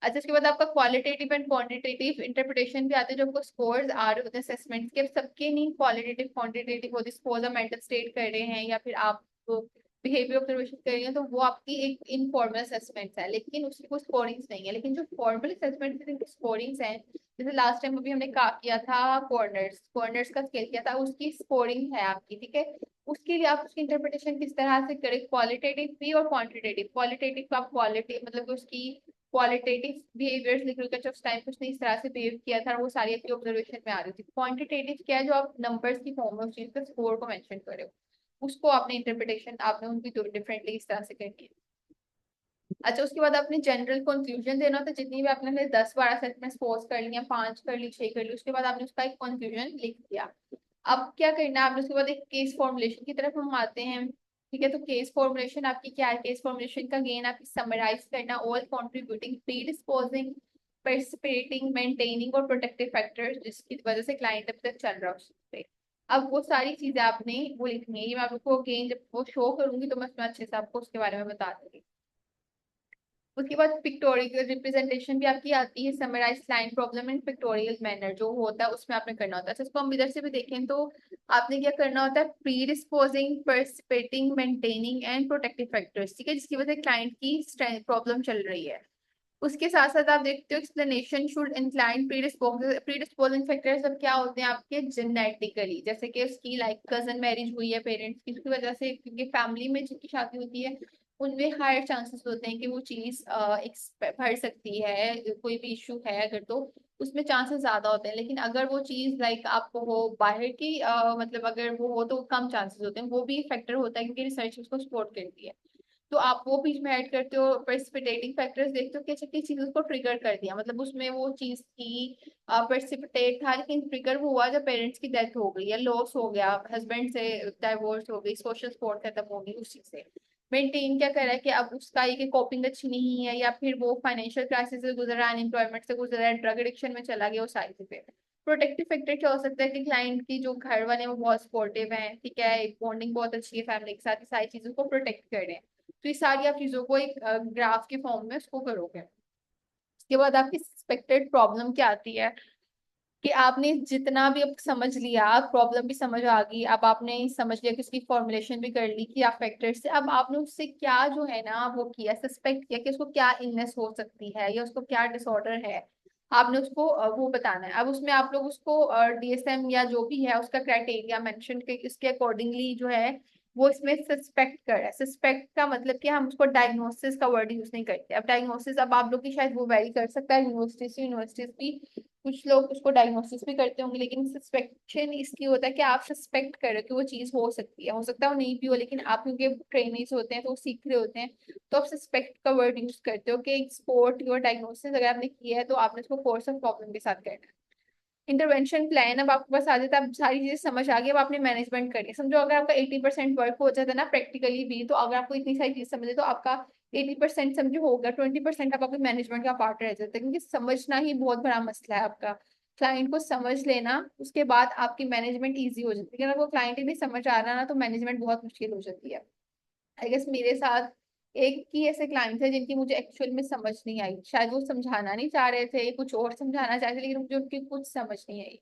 अच्छा, उसके बाद आपका क्वालिटेटिव एंड क्वांटिटेटिव इंटरप्रिटेशन भी आते हैं, जो आपको स्कोर्स आ रहे होते हैं असेसमेंट के, सबके नहीं क्वालिटेटिव क्वांटिटेटिव होते, स्कोर मेंटल स्टेट कर रहे हैं या फिर आप बिहेवियर ऑब्जर्वेशन कर रही हैं, तो वो आपकी एक इनफॉर्मल असेसमेंट है, लेकिन उसकी कोई स्कोरिंग्स नहीं है। लेकिन जो फॉर्मल असेसमेंट जिनकी स्कोरिंग्स हैं, जैसे लास्ट टाइम अभी हमने किया था कॉर्नर्स कॉर्नर्स का स्केल किया था, उसकी स्कोरिंग है आपकी, ठीक है। उसके लिए आप उसकी इंटरप्रिटेशन किस तरह से करें, क्वालिटेटिव भी और क्वांटिटेटिव। क्वालिटेटिव का आप क्वालिटी मतलब कि उसकी क्वालिटेटिव बिहेवियर्स लिख रहे उस टाइम कुछ नहीं इस तरह से बिहेव किया था, वो सारी आपकी ऑब्जर्वेशन में आ रही थी। क्वांटिटेटिव क्या है, जो आप नंबर्स की फॉर्म में उस चीज का स्कोर को मेंशन कर रहे हो, उसको आपने इंटरप्रिटेशन आपने उनकी डिफरेंटली इस तरह से करनी है। अच्छा, उसके बाद आपने जनरल कंक्लूजन देना होता है, जितनी भी आपने 10-12 सेट पोज कर लिया, 5 कर ली, 6 कर ली, उसके बाद आपने उसका एक कंक्लूजन लिख दिया। अब क्या करना है आपने, उसके बाद एक केस फॉर्मुलेशन की तरफ हम आते हैं, ठीक है। तो केस फॉर्मुलेशन आपकी क्या है, केस फॉर्मुलेशन का गेन आपकी समराइज करना all contributing pre disposing participating maintaining और प्रोटेक्टिव फैक्टर्स जिसकी वजह से क्लाइंट अब तक चल रहा है उस पे। अब वो सारी चीजें आपने वो लिखनी है, ये मैं आपको अगेन जब वो शो करूंगी तो मैं उसमें अच्छे से आपको उसके बारे में बता दूंगी। उसके बाद पिक्टोरियल रिप्रेजेंटेशन भी आपकी आती है, summarise line problem in pictorial manner जो होता है उसमें आपने करना होता है। इसको हम इधर से भी देखें तो आपने क्या करना होता है, pre disposing participating maintaining and protective factors, ठीक है, जिसकी वजह से क्लाइंट की प्रॉब्लम चल रही है। उसके साथ साथ आप देखते हो एक्सप्लेनेशन शुड इंक्लाइन प्रीडिस्पोजिंग फैक्टर्स अब क्या होते हैं आपके जेनेटिकली, जैसे कि उसकी लाइक कजन मैरिज हुई है पेरेंट्स की, उसकी वजह से क्योंकि फैमिली में जिनकी शादी होती है उनमें हायर चांसेस होते हैं कि वो चीज बढ़ सकती है, कोई भी इशू है अगर तो उसमें चांसेस ज्यादा होते हैं। लेकिन अगर वो चीज लाइक आपको हो बाहर की मतलब अगर वो हो तो कम चांसेस होते हैं, वो भी फैक्टर होता है क्योंकि रिसर्च उसको सपोर्ट करती है। तो आप वो बीच में ऐड करते हो, प्रेसिपिटेटिंग फैक्टर्स देखते हो कि अच्छा किस चीज उसको ट्रिगर कर दिया, मतलब उसमें वो चीज की प्रेसिपिटेट था लेकिन ट्रिगर वो हुआ जब पेरेंट्स की डेथ हो गई या लॉस हो गया, हस्बैंड से डाइवोर्स हो गई, सोशल सपोर्ट खत्म हो गई उस चीज से। मेंटेन क्या कर रहा है कि अब उसका ये कॉपिंग अच्छी नहीं है या फिर वो फाइनेंशियल क्राइसिस से गुजर रहा है, अनएम्प्लॉयमेंट से गुजर रहा है, ड्रग एडिक्शन में चला गया, वो सारी चीजें। प्रोटेक्टिव फैक्टर क्या हो सकता है कि क्लाइंट की जो घर वाले हैं वो बहुत सपोर्टिव हैं, ठीक है, एक बॉन्डिंग बहुत अच्छी है फैमिली के साथ, ये सारी चीजों को प्रोटेक्ट कर रहे हैं। तो ये सारी आप चीजों को एक ग्राफ के फॉर्म में उसको करोगे। उसके बाद आपकी सस्पेक्टेड प्रॉब्लम क्या आती है कि आपने जितना भी अब समझ लिया, प्रॉब्लम भी समझ आ गई, अब आपने समझ लिया कि उसकी फॉर्मुलेशन भी कर ली कि आप फैक्टर से, अब आपने उससे क्या जो है ना वो किया, सस्पेक्ट किया कि उसको क्या इलनेस हो सकती है या उसको क्या डिसऑर्डर है, आपने उसको वो बताना है। अब उसमें आप लोग उसको डीएसएम या जो भी है उसका क्राइटेरिया मेंशन के इसके अकॉर्डिंगली जो है वो इसमें सस्पेक्ट कर रहा है। सस्पेक्ट का मतलब कि हम उसको डायग्नोसिस का वर्ड यूज नहीं करते। अब डायग्नोसिस अब आप लोग की शायद वो वेरी कर सकता है, यूनिवर्सिटी से यूनिवर्सिटीज भी कुछ लोग उसको डायग्नोसिस भी करते होंगे, लेकिन सस्पेक्शन इसकी होता है कि आप सस्पेक्ट कर रहे हो कि वो चीज हो सकती है, हो सकता है वो नहीं भी हो, लेकिन आप क्योंकि ट्रेनिंग्स होते हैं तो वो सीख रहे होते हैं, तो आप सस्पेक्ट का वर्ड यूज करते हो कि स्पोर्ट योर डायग्नोसिस अगर आपने किया है तो आपने उसको कोर्स ऑफ प्रॉब्लम के साथ करना है। इंटरवेंशन प्लान अब आपके पास आ जाता है, अब सारी चीजें समझ आ गई, अब आपने मैनेजमेंट करी। समझो अगर आपका 80% वर्क हो जाता है ना प्रैक्टिकली भी, तो अगर आपको इतनी सारी चीज समझे तो आपका 80% समझो हो गया, 20% आप आपके मैनेजमेंट का पार्ट रह जाता है, क्योंकि समझना ही बहुत बड़ा मसला है आपका। क्लाइंट को समझ लेना, उसके बाद आपकी मैनेजमेंट ईजी हो जाती है, लेकिन अगर वो क्लाइंट ही नहीं समझ आ रहा ना तो मैनेजमेंट बहुत मुश्किल हो जाती है। आई गेस मेरे साथ एक ही ऐसे क्लाइंट थे जिनकी मुझे एक्चुअल में समझ नहीं आई, शायद वो समझाना नहीं चाह रहे थे, कुछ और समझाना चाहते थे, लेकिन मुझे उनकी कुछ समझ नहीं आई।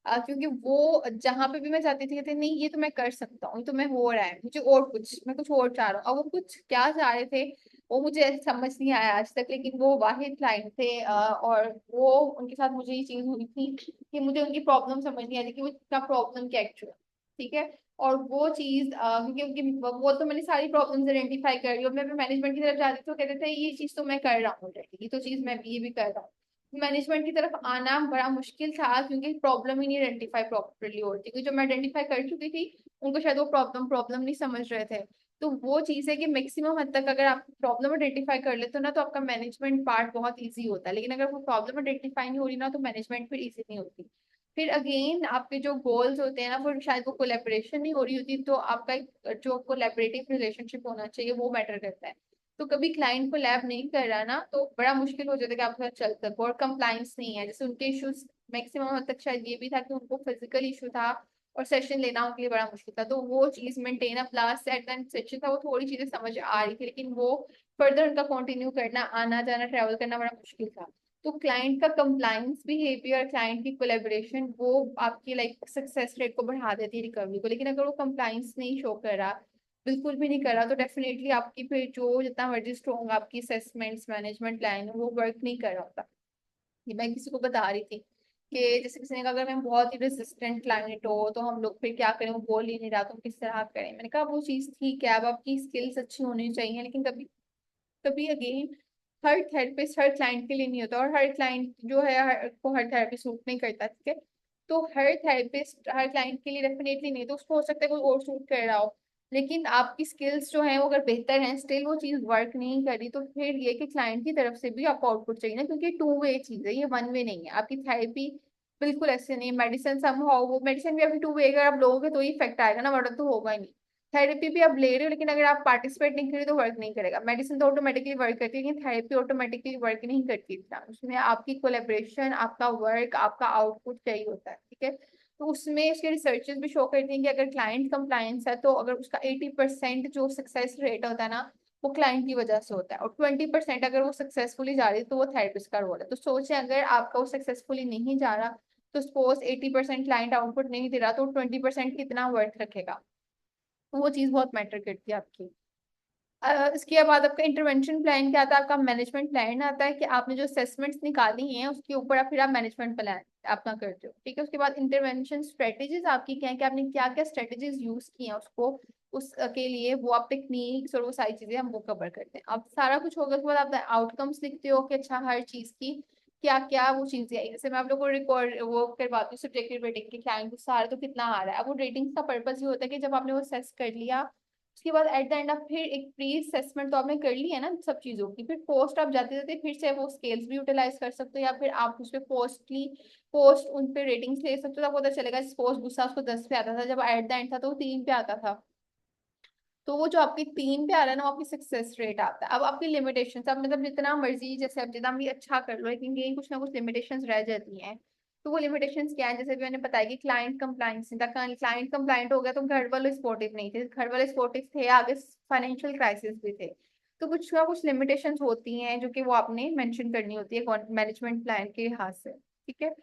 क्योंकि वो जहां पे भी मैं जाती थी कहते नहीं ये तो मैं कर सकता हूँ, ये तो मैं हो रहा है, मुझे और कुछ मैं कुछ और चाह रहा हूँ। अब वो कुछ क्या चाह रहे थे वो मुझे समझ नहीं आया आज तक, लेकिन वो वाहिद क्लाइंट थे और वो उनके साथ मुझे ये चीज हुई थी कि मुझे उनकी प्रॉब्लम समझ नहीं आ रही कि वो क्या प्रॉब्लम क्या एक्चुअल, ठीक है। और वो चीज क्योंकि उनकी वो तो मैंने सारी प्रॉब्लम्स आइडेंटिफाई कर ली और मैं मैनेजमेंट की तरफ जाती थी तो कहते थे ये चीज तो मैं कर रहा हूँ already, ये तो चीज मैं ये भी कर रहा हूँ। मैनेजमेंट की तरफ आना बड़ा मुश्किल था क्योंकि प्रॉब्लम ही नहीं आइडेंटिफाई प्रॉपरली होती, क्योंकि जो मैं आइडेंटिफाई कर चुकी थी उनको शायद वो प्रॉब्लम प्रॉब्लम नहीं समझ रहे थे। तो वो चीज है कि मैक्सिमम हद तक अगर आप प्रॉब्लम आइडेंटिफाई कर लेते हो ना तो आपका मैनेजमेंट पार्ट बहुत ईजी होता है, लेकिन अगर वो प्रॉब्लम आइडेंटिफाई नहीं हो रही ना तो मैनेजमेंट फिर ईजी नहीं होती। फिर अगेन आपके जो गोल्स होते हैं ना वो शायद वो कोलेबोरेशन नहीं हो रही होती, तो आपका एक जो कोलेबरेटिव रिलेशनशिप होना चाहिए वो मैटर करता है। तो कभी क्लाइंट को लैब नहीं कर रहा ना, तो बड़ा मुश्किल हो जाता है कि आपके साथ चल सको। और कंप्लाइंस नहीं है, जैसे उनके इश्यूज मैक्सिमम हद तक शायद ये भी था कि उनको फिजिकल इशू था और सेशन लेना उनके लिए बड़ा मुश्किल था। तो वो चीज maintain, up last at the session था, वो थोड़ी चीजें समझ आ रही थी, लेकिन वो फर्दर उनका कंटिन्यू करना, आना जाना, ट्रैवल करना बड़ा मुश्किल था। तो क्लाइंट का कंप्लाइंस बिहेवियर, क्लाइंट की कोलेबोरेशन, वो आपकी लाइक सक्सेस रेट को बढ़ा देती है रिकवरी को। लेकिन अगर वो कंप्लाइंस नहीं शो कर रहा, बिल्कुल भी नहीं कर रहा, तो डेफिनेटली आपकी फिर जो जितना मर्जी स्ट्रॉन्ग आपकी असेसमेंट्स मैनेजमेंट प्लान वो वर्क नहीं कर रहा होता। ये मैं किसी को बता रही थी कि जैसे किसी ने कहा अगर मैं बहुत ही रेजिस्टेंट क्लाइंट हो तो हम लोग फिर क्या करें, वो बोल ही नहीं रहा, तो हम किस तरह करें। मैंने कहा वो चीज़ ठीक है, अब आपकी स्किल्स अच्छी होनी चाहिए, लेकिन कभी कभी अगेन हर थेरेपिस्ट हर क्लाइंट के लिए नहीं होता, और हर क्लाइंट जो है को हर थेरेपी सूट नहीं करता, ठीक है। तो हर थेरेपिस्ट हर क्लाइंट के लिए डेफिनेटली नहीं, तो उसको हो सकता है कोई और सूट कर रहा हो। लेकिन आपकी स्किल्स जो है वो अगर बेहतर हैं, स्टिल वो चीज वर्क नहीं करी, तो फिर ये कि क्लाइंट की तरफ से भी आपको आउटपुट चाहिए ना, क्योंकि टू वे चीज है, ये वन वे नहीं है। आपकी थेरेपी बिल्कुल ऐसे नहीं, मेडिसिन सम हो, वो मेडिसिन भी आपकी टू वे, अगर आप लोगे तो ही इफेक्ट आएगा ना, वरना तो होगा ही नहीं। थेरेपी भी आप ले रहे हो, लेकिन अगर आप पार्टिसिपेट नहीं करें तो वर्क नहीं करेगा। मेडिसिन तो ऑटोमेटिकली वर्क करती है, लेकिन थेरेपी ऑटोमेटिकली वर्क नहीं करती इतना। उसमें आपकी कोलेब्रेशन, आपका वर्क, आपका आउटपुट चाहिए होता है, ठीक है। तो उसमें उसके रिसर्चेस भी शो करती हैं कि अगर क्लाइंट कंप्लायंस है, तो अगर उसका 80% जो सक्सेस रेट होता है ना, वो क्लाइंट की वजह से होता है, और 20% अगर वो सक्सेसफुली जा रही है तो वो थेरेपिस्ट का रोल है। तो सोचें, अगर आपका वो सक्सेसफुली नहीं जा रहा, तो सपोज 80% क्लाइंट आउटपुट नहीं दे रहा, तो 20% कितना वर्थ रखेगा। तो वो चीज बहुत मैटर करती है आपकी। इसके बाद आपका इंटरवेंशन प्लान क्या आता है, आपका मैनेजमेंट प्लान आता है कि आपने जो असेसमेंट्स निकाली हैं उसके ऊपर आप फिर आप मैनेजमेंट प्लान अपना करते हो, ठीक है। उसके बाद इंटरवेंशन स्ट्रेटेजीज आपकी क्या है, कि आपने क्या क्या स्ट्रेटेजीज यूज की हैं उसको, उस के लिए वो आप टेक्निक्स और वो सारी चीजें हम वो कवर करते हैं। अब सारा कुछ होगा, उसके बाद आप आउटकम्स लिखते हो कि अच्छा हर चीज की क्या क्या वो चीजें आई। जैसे मैं आप लोग को रिकॉर्ड वो करवाती हूँ सब्जेक्टिव रेटिंग की, क्लाइंट को सारा तो कितना आ रहा है। अब वो रेटिंग्स का पर्पज ये होता है कि जब आपने वो सेस कर लिया, उसके बाद एट द एंड आप फिर एक प्री असेसमेंट तो आपने कर ली है ना सब चीजों की, फिर पोस्ट आप जाते जाते फिर से वो स्केल्स भी यूटिलाइज कर सकते हो, या फिर आप उस पर पोस्ट उन पे रेटिंग्स ले सकते हो, तो आपको पता चलेगा सपोज गुस्सा उसको 10 पे आता था, जब एट द एंड था तो वो 3 पे आता था। तो वो जो आपकी 3 पे आ रहा है ना, वो आपकी सक्सेस रेट आता है। अब आपकी लिमिटेशन, अब मतलब जितना मर्जी जैसे आप जितना भी अच्छा कर लो, लेकिन ये कुछ ना कुछ लिमिटेशंस रह जाती हैं। तो वो लिमिटेशंस क्या है, जैसे भी मैंने बताया कि क्लाइंट कंप्लाइंस था, क्लाइंट कंप्लाइंट हो गया तो घर वाले सपोर्टिव नहीं थे, घर वाले सपोर्टिव थे, आगे फाइनेंशियल क्राइसिस भी थे। तो कुछ ना कुछ लिमिटेशंस होती हैं जो कि वो आपने मेंशन करनी होती है मैनेजमेंट प्लान के लिहाज से, ठीक है।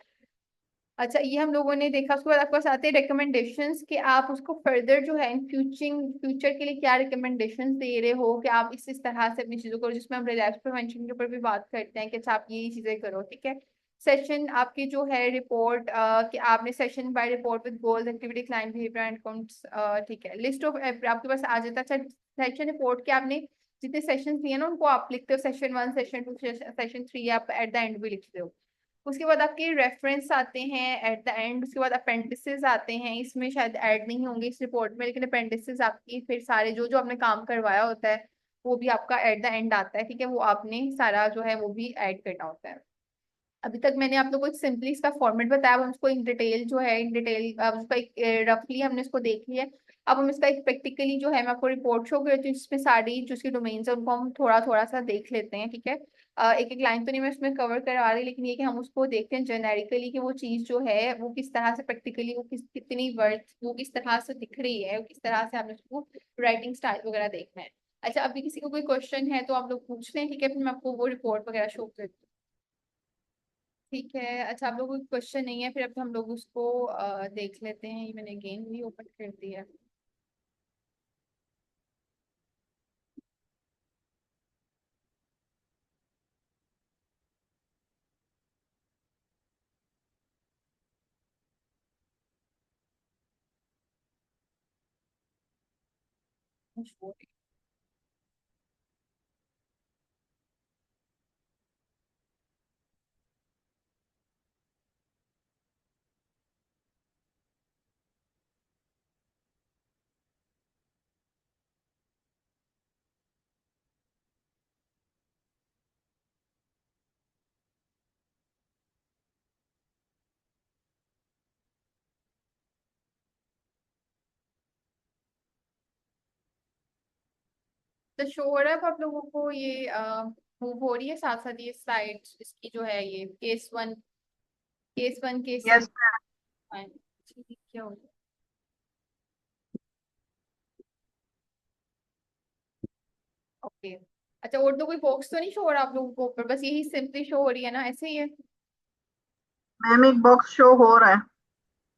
अच्छा, ये हम लोगों ने देखा। उसके बाद आपके पास आते हैं रिकमेंडेशंस, कि आप उसको फर्दर जो है इन फ्यूचर के लिए क्या रिकमेंडेशंस दे रहे हो, कि आप इस तरह से अपनी चीजों को, जिसमें हम रिलैक्स प्रिवेंशन के ऊपर भी बात करते हैं कि अच्छा आप ये चीजें करो, ठीक है। सेशन आपकी जो है रिपोर्ट, कि आपने session by report with goals activity client behaviour and accounts, ठीक है। लिस्ट ऑफ आपके पास आ जाता है। अच्छा, सेशन रिपोर्ट के आपने जितने सेशन दिए ना उनको आप लिखते हो, सेशन 1, सेशन 2, सेशन 3, आप एट द एंड भी लिखते हो। उसके बाद आपके रेफरेंस आते हैं एट द एंड। उसके बाद अपेंडिसेस आते हैं, इसमें शायद ऐड नहीं होंगे इस रिपोर्ट में, लेकिन अपेंडिसेस आपकी फिर सारे जो जो आपने काम करवाया होता है वो भी आपका एट द एंड आता है, ठीक है। वो आपने सारा जो है वो भी ऐड करना होता है। अभी तक मैंने आप लोगों को सिंपली इसका फॉर्मेट बताया, अब हम इसको इन डिटेल जो है इन डिटेल उसका एक रफली हमने इसको देख लिया है। अब हम इसका एक प्रैक्टिकली जो है मैं आपको रिपोर्ट शो करती हूँ, जिसमें सारी जो उसकी डोमेन्स है उनको हम थोड़ा थोड़ा सा देख लेते हैं, ठीक है। एक एक लाइन तो नहीं मैं उसमें कवर करवा रही, लेकिन ये कि हम उसको देखते हैं जेनेरिकली कि वो चीज जो है वो किस तरह से प्रैक्टिकली वो कितनी वर्थ वो किस तरह से दिख रही है, वो किस तरह से हमें उसको राइटिंग स्टाइल वगैरह देखना है। अच्छा, अभी किसी को कोई क्वेश्चन है तो आप लोग पूछ लें, ठीक है, फिर मैं आपको वो रिपोर्ट वगैरह शो करती हूँ। ठीक है। अच्छा, आप लोगों को क्वेश्चन नहीं है, फिर अब हम लोग उसको देख लेते हैं। ये मैंने गेम भी ओपन कर दिया। तो शो हो रहा है अब आप लोगों को ये मूव हो रही है साथ साथ ये स्लाइड्स इसकी जो है ये case one case two. Yes. क्या हो गया? ओके। अच्छा, और तो कोई बॉक्स तो नहीं शो हो रहा आप लोगों को ऊपर, बस यही सिंपली शो हो रही है ना, ऐसे ही है? मैम एक बॉक्स शो हो रहा है।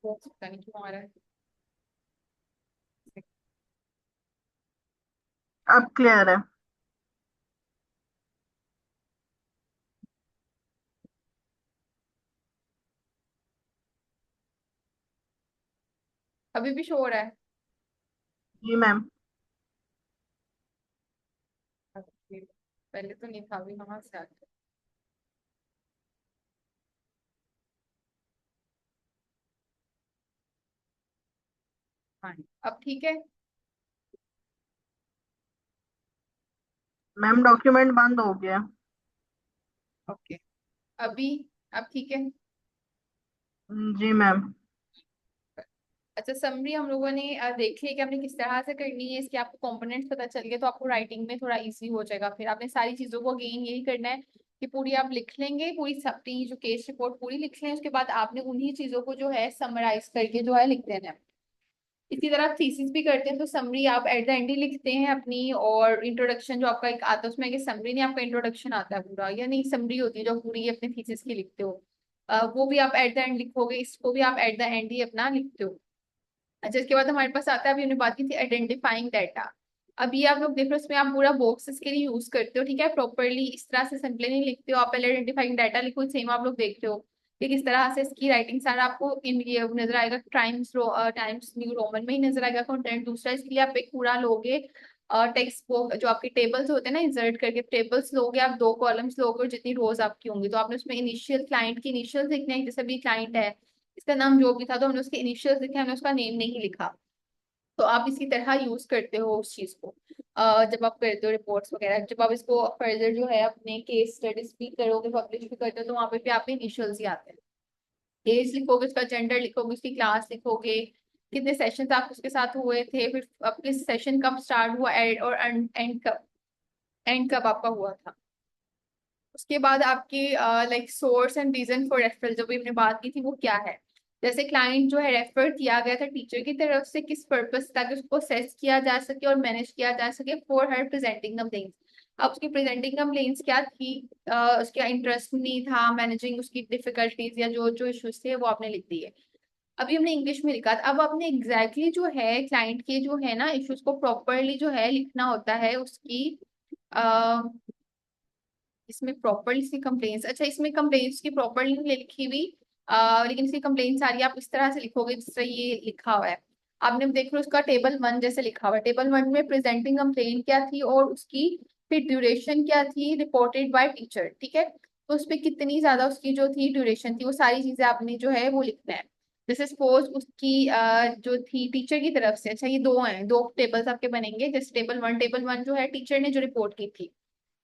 बॉक्स पता नहीं क्यों आ रहा है। अब क्लियर है। अभी भी शो हो रहा है? जी मैम। Okay, पहले तो नहीं था, अभी कहाँ से आ गया? हाँ, अब ठीक है। मैम डॉक्यूमेंट बंद हो गया। ओके। अभी अब ठीक है। जी मैम। अच्छा, समरी हम लोगों ने देख लिया कि आपने किस तरह से करनी है, इसके आपको कंपोनेंट्स पता चल गए तो आपको राइटिंग में थोड़ा इजी हो जाएगा। फिर आपने सारी चीजों को अगेन यही करना है कि पूरी आप लिख लेंगे, पूरी अपनी जो केस रिपोर्ट पूरी लिख लें, उसके बाद आपने उन्हीं चीजों को जो है समराइज करके जो है लिख देना है। इसी तरह आप थीसिस भी करते हैं तो समरी आप एट द एंड ही लिखते हैं अपनी, और इंट्रोडक्शन जो आपका एक आता है उसमें समरी नहीं, आपका इंट्रोडक्शन आता है पूरा, या नहीं समरी होती है जो पूरी अपने थीसिस की लिखते हो, वो भी आप एट द एंड लिखोगे, इसको भी आप एट द एंड ही अपना लिखते हो। अच्छा, इसके बाद हमारे पास आता है, अभी हमने बात की थी आइडेंटिफाइंग डाटा। अब ये आप लोग देख लो, इसमें आप पूरा बॉक्सेस के लिए यूज करते हो, ठीक है, प्रॉपरली इस तरह से सिंपली नहीं लिखते हो आप, पहले आइडेंटिफाइंग डाटा लिखो, सेम आप लोग देखते हो कि किस तरह से इसकी राइटिंग सारा आपको इन ये नजर आएगा, टाइम्स न्यू रोमन में ही नजर आएगा कंटेंट। दूसरा, इसके लिए आप एक पूरा लोगे टेक्स्ट बुक, जो आपके टेबल्स होते हैं ना, इंसर्ट करके टेबल्स लोगे आप, दो कॉलम्स लोगे और जितनी रोज आपकी होंगी तो आपने उसमें इनिशियल क्लाइंट की इनिशियल लिखना है, जैसे भी क्लाइंट है इसका नाम जो भी था तो हमने उसके इनिशियल्स लिखे, हमने उसका नेम नहीं लिखा। तो आप इसी तरह यूज करते हो उस चीज को जब आप करते हो रिपोर्ट्स वगैरह, जब आप इसको फर्दर जो है अपने केस स्टडीज भी करोगे, पब्लिश भी करते हो, तो वहां पे भी आप इनिशियल्स ही आते हैं। एज लिखोगे, उसका जेंडर लिखोगे, उसकी क्लास लिखोगे, कितने सेशंस आप उसके साथ हुए थे, फिर आपके सेशन कब स्टार्ट हुआ, और एंड कब आपका हुआ था। उसके बाद आपकी like source and reason for referral जो भी हमने बात की थी वो क्या है। जैसे क्लाइंट जो है रेफर किया गया था टीचर की तरफ से, किस पर्पस, ताकि उसको सेस किया जा सके और मैनेज किया जा सके फॉर हर प्रेजेंटिंग कंप्लेंट्स। अब उसकी प्रेजेंटिंग कंप्लेंट्स क्या थी, उसका इंटरेस्ट नहीं था मैनेजिंग, उसकी डिफिकल्टीज या जो जो इश्यूज थे वो आपने लिख दिए। अभी हमने इंग्लिश में लिखा था, अब आपने एग्जैक्टली जो है क्लाइंट के जो है ना इश्यूज को प्रॉपरली जो है लिखना होता है उसकी, इसमें प्रॉपरली इसकी कंप्लेंट्स, अच्छा इसमें कंप्लेंट्स की प्रॉपरली नहीं लिखी हुई, लेकिन इसकी कंप्लेंट सारी आप इस तरह से लिखोगे जिस तरह ये लिखा हुआ है। आपने देख लो उसका टेबल वन जैसे लिखा हुआ है, टेबल वन में प्रेजेंटिंग कंप्लेंट क्या थी और उसकी फिर ड्यूरेशन क्या थी रिपोर्टेड बाय टीचर, ठीक है, तो उस पर कितनी ज्यादा उसकी जो थी ड्यूरेशन थी, वो सारी चीजें आपने जो है वो लिखना है। जैसे सपोज उसकी जो थी टीचर की तरफ से, अच्छा ये दो हैं, दो टेबल्स आपके बनेंगे, जैसे टेबल वन जो है टीचर ने जो रिपोर्ट की थी,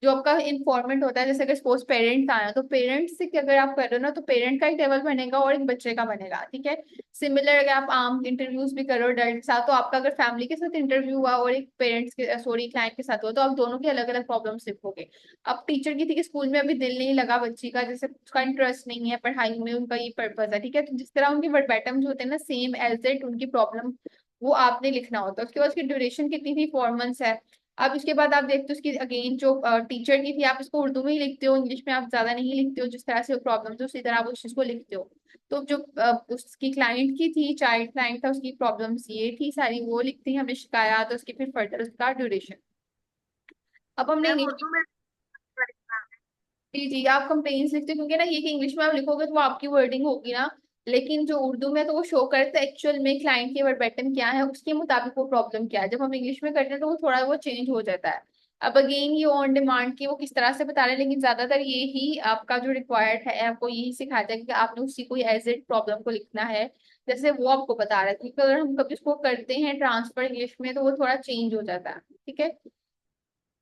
जो आपका इन्फॉर्मेंट होता है, जैसे अगर सपोज पेरेंट्स आया तो पेरेंट्स से अगर आप कर रहे हो ना तो पेरेंट का एक टेबल बनेगा और एक बच्चे का बनेगा, ठीक है। सिमिलर अगर आप आम इंटरव्यूज भी करो डर के साथ, तो आपका अगर फैमिली के साथ इंटरव्यू हुआ और एक पेरेंट्स के सॉरी क्लाइंट के साथ हुआ तो आप दोनों के अलग अलग प्रॉब्लम्स लिखोगे। अब टीचर की थी कि स्कूल में अभी दिल नहीं लगा बच्ची का, जैसे उसका इंटरेस्ट नहीं है पढ़ाई में, उनका ये पर्पज है, ठीक है, तो जिस तरह उनके वर्बेटम जो होते हैं ना सेम एज इट उनकी प्रॉब्लम वो आपने लिखना होता है। उसके बाद उसकी ड्यूरेशन कितनी थी, 4 मंथ्स है। अब उसके बाद आप देखते हो उसकी अगेन जो टीचर की थी, आप इसको उर्दू में ही लिखते हो, इंग्लिश में आप ज्यादा नहीं लिखते हो, जिस तरह से प्रॉब्लम थी उसी तरह आप उस चीज को लिखते हो। तो जो उसकी क्लाइंट की थी, चाइल्ड क्लाइंट था, उसकी प्रॉब्लम्स ये थी सारी वो लिखती है हमने, शिकायत तो उसकी फिर फर्दर उसका ड्यूरेशन। अब हमने मैम इंग्लिश, उर्दू में जी जी आप कंप्लेंट्स लिखते हो, क्योंकि ना ये कि इंग्लिश में आप लिखोगे तो वो आपकी वर्डिंग होगी ना, लेकिन जो उर्दू में तो वो शो करता है एक्चुअल में क्लाइंट के वर्बेटम क्या है उसके मुताबिक वो प्रॉब्लम क्या है, जब हम इंग्लिश में करते हैं तो वो थोड़ा वो चेंज हो जाता है। अब अगेन ये ऑन डिमांड की वो किस तरह से बता रहे हैं, लेकिन ज्यादातर ये ही आपका जो रिक्वायर्ड है आपको यही सिखाया जाएगा कि आपने उसी कोई एज इट प्रॉब्लम को लिखना है जैसे वो आपको बता रहा है, क्योंकि अगर हम कभी उसको करते हैं ट्रांसफर इंग्लिश में तो वो थोड़ा चेंज हो जाता है, ठीक है।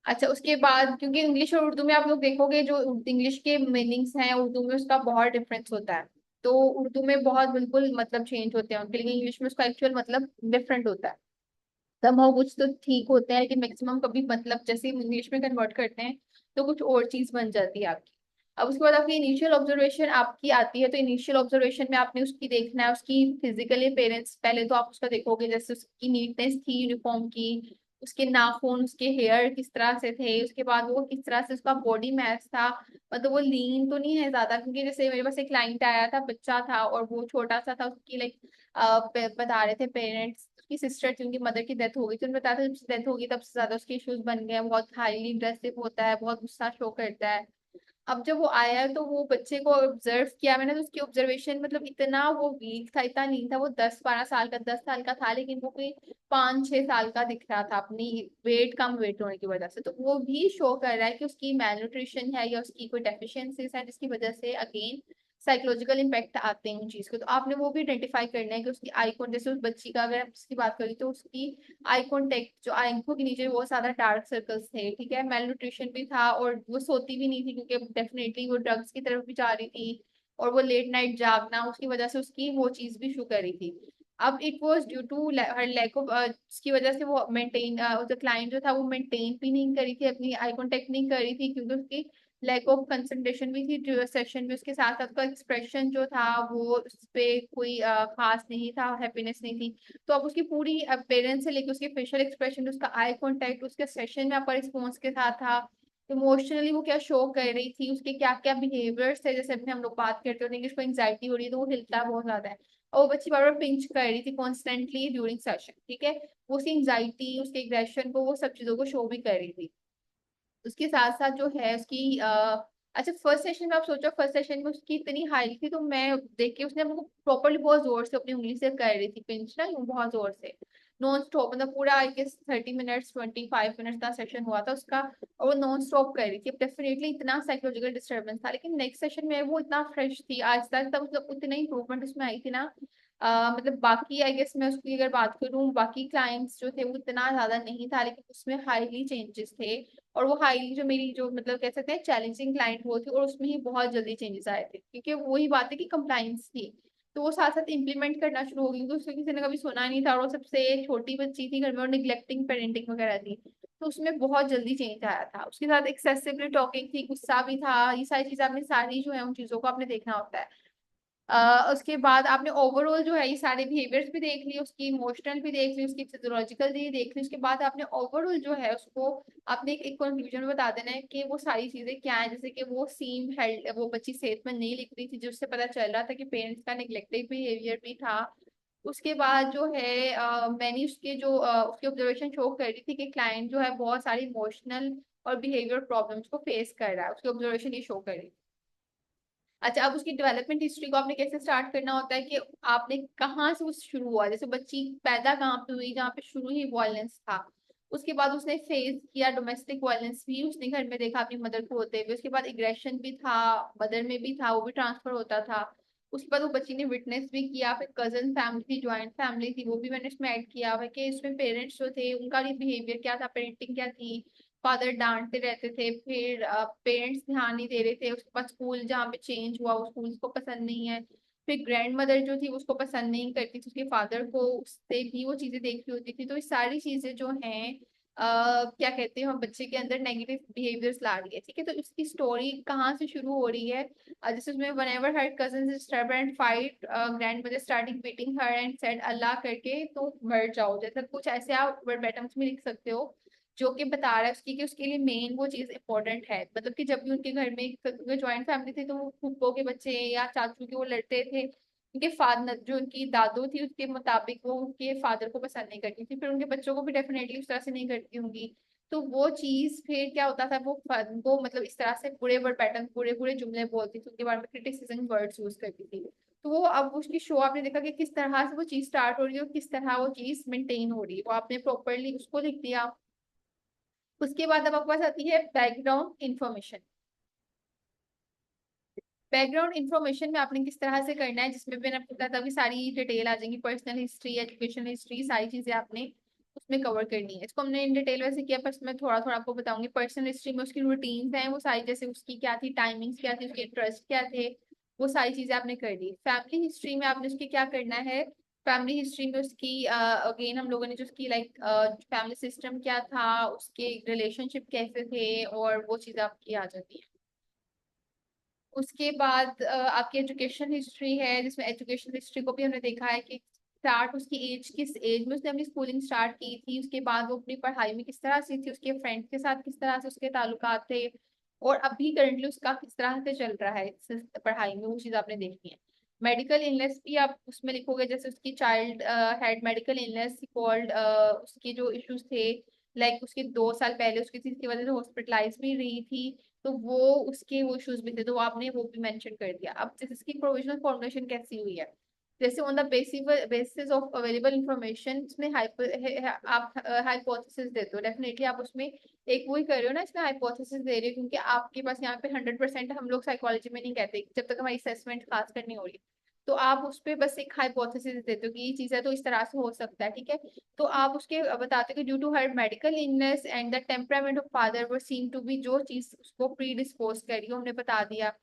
अच्छा, उसके बाद क्योंकि इंग्लिश और उर्दू में आप लोग देखोगे जो इंग्लिश के मीनिंग्स हैं उर्दू में उसका बहुत डिफरेंस होता है, तो उर्दू में बहुत बिल्कुल मतलब चेंज होते हैं उनके, लेकिन इंग्लिश में उसका एक्चुअल मतलब डिफरेंट होता है। somehow कुछ तो ठीक होते हैं, लेकिन मैक्सिमम कभी मतलब जैसे इंग्लिश में कन्वर्ट करते हैं तो कुछ और चीज बन जाती है आपकी। अब उसके बाद आपकी इनिशियल ऑब्जर्वेशन आपकी आती है, तो इनिशियल ऑब्जर्वेशन में आपने उसकी देखना है उसकी फिजिकली पेरेंट्स, पहले तो आप उसका देखोगे जैसे उसकी नीटनेस थी यूनिफॉर्म की, उसके नाखून, उसके हेयर किस तरह से थे, उसके बाद वो किस तरह से उसका बॉडी मैस था, मतलब वो लीन तो नहीं है ज्यादा, क्योंकि जैसे मेरे पास एक क्लाइंट आया था, बच्चा था और वो छोटा सा था, उसकी लाइक बता रहे थे पेरेंट्स, उसकी सिस्टर थी, उनकी मदर की डेथ हो गई, तो उन्होंने बताया था जब डेथ होगी तब से ज्यादा उसके इश्यूज बन गए हैं, बहुत हाईली अग्रेसिव होता है, बहुत गुस्सा शो करता है। अब जब वो आया तो वो बच्चे को ऑब्जर्व किया मैंने, तो उसकी ऑब्जर्वेशन मतलब इतना वो वीक था, इतना नहीं था, वो 10-12 साल का, 10 साल का था, लेकिन वो कोई 5-6 साल का दिख रहा था अपनी वेट, कम वेट होने की वजह से। तो वो भी शो कर रहा है कि उसकी मैलन्यूट्रिशन है या उसकी कोई डेफिशिएंसीज है, जिसकी वजह से अगेन साइकोलॉजिकल इम्पैक्ट आते हैं उन चीज को। तो आपने वो भी आइडेंटिफाई करना है कि उसकी आई कॉन्टेक्ट, जैसे उस बच्ची का अगर उसकी बात करें तो उसकी आई कॉन्टेक्ट जो आंखों के नीचे बहुत ज्यादा डार्क सर्कल्स थे, ठीक है, मेल न्यूट्रिशन भी था, और वो सोती भी नहीं थी क्योंकि डेफिनेटली वो ड्रग्स की तरफ भी जा रही थी, और वो लेट नाइट जागना उसकी वजह से उसकी वो चीज भी शो कर रही थी। अब it was due to her lack of, उसकी वजह से वो मेंटेन, द क्लाइंट जो था वो मेंटेन भी नहीं करी थी, अपनी आई कॉन्टेक्ट नहीं करी थी, क्योंकि उसकी लैक ऑफ कंसंट्रेशन भी थी सेशन में, उसके साथ साथ का एक्सप्रेशन जो था वो उस पे कोई खास नहीं था, हैप्पीनेस नहीं थी। तो अब उसकी पूरी पेरेंट्स से लेके उसके फेशियल एक्सप्रेशन, उसका आई कांटेक्ट, उसके सेशन में आपका रिस्पॉन्स के साथ था, इमोशनली वो क्या शो कर रही थी, उसके क्या क्या बिहेवियर्स थे, जैसे अभी हम लोग बात करते होते हैं कि उसको एंग्जाइटी हो रही है तो वो हिलता बहुत ज्यादा है, और वो बच्ची बार बार पिंच कर रही थी कॉन्स्टेंटली ड्यूरिंग सेशन, ठीक है, वो उसकी एंग्जाइटी, उसके एग्रेशन को, वो सब चीजों को शो भी कर रही थी। उसके साथ साथ जो है उसकी अच्छा, फर्स्ट सेशन में आप सोचो, फर्स्ट सेशन में उसकी इतनी हाई थी तो मैं देख के, उसने हमको प्रॉपरली बहुत जोर से अपनी उंगली से कर रही थी पिंच ना, यूं बहुत जोर से, नॉन स्टॉप, मतलब पूरा आई गेस 30 मिनट्स, 25 मिनट्स का सेशन हुआ था उसका, और वो नॉन स्टॉप कर रही थी। अब डेफिनेटली इतना साइकोलॉजिकल डिस्टर्बेंस था, लेकिन नेक्स्ट सेशन में वो इतना फ्रेश थी, आज तक तब मतलब उतना इंप्रूवमेंट उसमें आई थी ना। मतलब बाकी आई गेस मैं उसकी अगर बात करूँ, बाकी क्लाइंट्स जो थे वो इतना ज्यादा नहीं था, लेकिन उसमें हाईली चेंजेस थे, और वो हाईली जो मेरी जो मतलब कह सकते हैं चैलेंजिंग क्लाइंट वो थी, और उसमें ही बहुत जल्दी चेंजेस आए थे, क्योंकि वही बात है कि कंप्लाइंस थी, तो वो साथ साथ इम्प्लीमेंट करना शुरू हो गई, क्योंकि उसको किसी ने कभी सुना नहीं था, और वो सबसे छोटी बच्ची थी घर में, और निग्लेक्टिंग पेरेंटिंग वगैरह थी, तो उसमें बहुत जल्दी चेंज आया था। उसके साथ एक्सेसिवली टॉकिंग थी, गुस्सा भी था, ये सारी चीजें आपने सारी जो है उन चीजों को आपने देखना होता है। उसके बाद आपने ओवरऑल जो है ये सारे बिहेवियर्स भी देख ली, उसकी इमोशनल भी देख ली, उसकी फिजियोलॉजिकल भी देख ली, उसके बाद आपने ओवरऑल जो है उसको आपने एक कंक्लूजन में बता देना है कि वो सारी चीजें क्या है, जैसे कि वो सीम हेल्ड, वो बच्ची सेहतमंद नहीं लिख रही थी, जिससे पता चल रहा था कि पेरेंट्स का निग्लेक्टिव बिहेवियर भी था। उसके बाद जो है मैंने उसके जो उसकी ऑब्जर्वेशन शो कर रही थी कि क्लाइंट जो है बहुत सारी इमोशनल और बिहेवियर प्रॉब्लम्स को फेस कर रहा है, उसकी ऑब्जर्वेशन ये शो कर रही थी। अच्छा, अब उसकी डेवलपमेंट हिस्ट्री को आपने कैसे स्टार्ट करना होता है कि आपने कहाँ से उस शुरू हुआ, जैसे बच्ची पैदा कहाँ पे हुई, जहाँ पे शुरू ही वायलेंस था, उसके बाद उसने फेस किया डोमेस्टिक वायलेंस भी, उसने घर में देखा अपनी मदर को होते हुए, उसके बाद एग्रेशन भी था, मदर में भी था, वो भी ट्रांसफर होता था। उसके बाद वो बच्ची ने विटनेस भी किया, फिर कजन फैमिली थी, ज्वाइंट फैमिली थी, वो भी मैंने इसमें ऐड किया हुआ है कि इसमें पेरेंट्स जो थे उनका भी बिहेवियर क्या था, पेरेंटिंग क्या थी, फादर डांटते रहते थे, फिर पेरेंट्स ध्यान नहीं दे रहे थे, उसके बाद स्कूल जहाँ पे चेंज हुआ वो स्कूल उसको पसंद नहीं है, फिर ग्रैंड मदर जो थी उसको पसंद नहीं करती थी, उसके फादर को उससे भी वो चीजें देख रही होती थी। तो ये सारी चीजें जो हैं क्या कहते हैं, हम बच्चे के अंदर नेगेटिव बिहेवियर्स ला रही है, ठीक है, तो इसकी स्टोरी कहाँ से शुरू हो रही है, जैसे उसमें whenever her cousins disturb and fight, grandmother starting beating her and said अल्लाह करके तो मर जाओ, जैसा कुछ ऐसे आप वर्बेटम्स में लिख सकते हो, जो कि बता रहा है उसकी कि उसके लिए मेन वो चीज इंपॉर्टेंट है, मतलब कि जब भी उनके घर में ज्वाइंट फैमिली थी तो वो फूफो के बच्चे या चाचू के वो लड़ते थे, उनके फादर जो उनकी दादू थी उसके मुताबिक वो उनके फादर को पसंद नहीं करती थी, फिर उनके बच्चों को भी डेफिनेटली उस तरह से नहीं करती होंगी। तो वो चीज फिर क्या होता था, वो मतलब इस तरह से बुरे वर्ड पैटर्न, बुरे बुरे जुमले बोलती थी, उनके बारे में क्रिटिसिज्म वर्ड्स यूज करती थी। तो वो अब उसकी शो आपने देखा कि किस तरह से वो चीज स्टार्ट हो रही है और किस तरह वो चीज मेंटेन हो रही है, वो आपने प्रॉपरली उसको लिख दिया। उसके बाद अब आपके पास आती है बैकग्राउंड इंफॉर्मेशन। बैकग्राउंड इंफॉर्मेशन में आपने किस तरह से करना है, जिसमें भी आपको पता था कि सारी डिटेल आ जाएंगी, पर्सनल हिस्ट्री, एजुकेशन हिस्ट्री, सारी चीजें आपने उसमें कवर करनी है। इसको हमने इन डिटेल वैसे किया, पर मैं थोड़ा थोड़ा आपको बताऊंगी। पर्सनल हिस्ट्री में उसकी रूटीन्स हैं वो सारी, जैसे उसकी क्या थी, टाइमिंग्स क्या थी, उसके इंटरेस्ट क्या थे, वो सारी चीजें आपने कर दी। फैमिली हिस्ट्री में आपने उसके क्या करना है, फैमिली हिस्ट्री में उसकी अगेन हम लोगों ने जो उसकी लाइक फैमिली सिस्टम क्या था, उसके रिलेशनशिप कैसे थे, और वो चीज़ आपकी आ जाती है। उसके बाद आपकी एजुकेशन हिस्ट्री है, जिसमें एजुकेशन हिस्ट्री को भी हमने देखा है कि स्टार्ट उसकी एज, किस एज में उसने अपनी स्कूलिंग स्टार्ट की थी, उसके बाद वो अपनी पढ़ाई में किस तरह से थी, उसके फ्रेंड्स के साथ किस तरह से उसके ताल्लुकात थे, और अभी करंटली उसका किस तरह से चल रहा है पढ़ाई में, वो चीज़ आपने देखनी है। मेडिकल इलनेस भी आप उसमें लिखोगे, जैसे उसकी child had medical illness called, उसके जो इश्यूज थे, लाइक उसके 2 साल पहले उसकी किसी की वजह से हॉस्पिटलाइज भी रही थी, तो वो उसके वो इश्यूज भी थे, तो आपने वो भी मेंशन कर दिया। अब जैसे इसकी प्रोविजनल फॉर्मुलेशन कैसी हुई है, जैसे on the basis of available information, इसमें आप हाइपोथेसिस देते हो, डेफिनेटली आप उसमें एक वो ही कर रहे हो ना, इसमें हाइपोथेसिस दे रहे हो, क्योंकि आपके पास यहाँ पे 100% हम लोग साइकोलॉजी में नहीं कहते जब तक हमारी असेसमेंट खास करनी हो रही, तो आप उस पर बस एक हाइपोथेसिस देते हो कि ये चीज़ है तो इस तरह से हो सकता है, ठीक है। तो आप उसके बताते हो कि due to her medical illness and the temperament of father were seen to be, जो चीज उसको प्री डिस्पोज करी हमने बता दिया।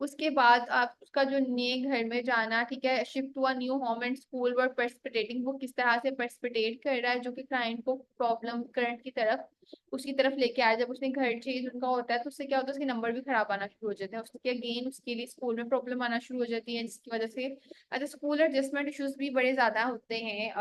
उसके बाद आप उसका जो नए घर में जाना, ठीक है, shift to a new home and school were precipitating, वो किस तरह से पर्सपिटेट कर रहा है, जो कि क्लाइंट को प्रॉब्लम करंट की तरफ उसकी तरफ लेके आया। जब उसने घर चेंज उनका होता है तो उससे क्या होता है, उसके नंबर भी खराब आना शुरू हो जाते हैं, उसके अगेन उसके लिए स्कूल में प्रॉब्लम आना शुरू हो जाती है, जिसकी वजह से अच्छा स्कूल एडजस्टमेंट इश्यूज भी बड़े ज्यादा होते हैं।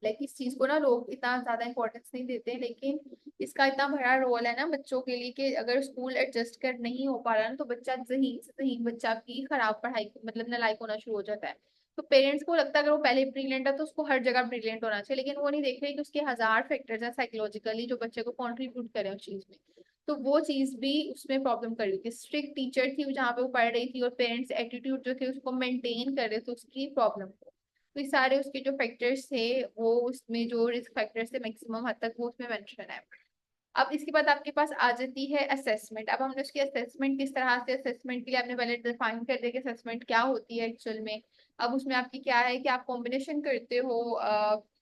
लाइक इस चीज को ना लोग इतना ज्यादा इंपॉर्टेंस नहीं देते, लेकिन इसका इतना बड़ा रोल है ना बच्चों के लिए, कि अगर स्कूल एडजस्ट कर नहीं हो पा रहा ना, तो बच्चा जहीन से जहीन बच्चा की खराब पढ़ाई मतलब नालायक होना शुरू हो जाता है। तो पेरेंट्स को लगता है अगर वो पहले ब्रिलियंट है तो उसको हर जगह ब्रिलियंट होना चाहिए, लेकिन वो नहीं देख रहे कि उसके हजार फैक्टर्स हैं साइकोलॉजिकली जो बच्चे को कॉन्ट्रीब्यूट करें उस चीज में। तो वो चीज भी उसमें प्रॉब्लम कर रही थी, स्ट्रिक्ट टीचर थी जहाँ पे वो पढ़ रही थी, और पेरेंट्स एटीट्यूड जो थे उसको मेंटेन कर रहे थे, उसकी प्रॉब्लम। तो ये सारे उसके जो फैक्टर्स थे, वो उसमें जो रिस्क फैक्टर्स थे मैक्सिमम हद तक वो उसमें मेंशन है। अब इसके बाद आपके पास आ जाती है असेसमेंट। अब हमने उसकी असेसमेंट किस तरह से, असेसमेंट के लिए आपने पहले डिफाइन कर दिया कि असेसमेंट क्या होती है एक्चुअल में। अब उसमें आपकी क्या है कि आप कॉम्बिनेशन करते हो,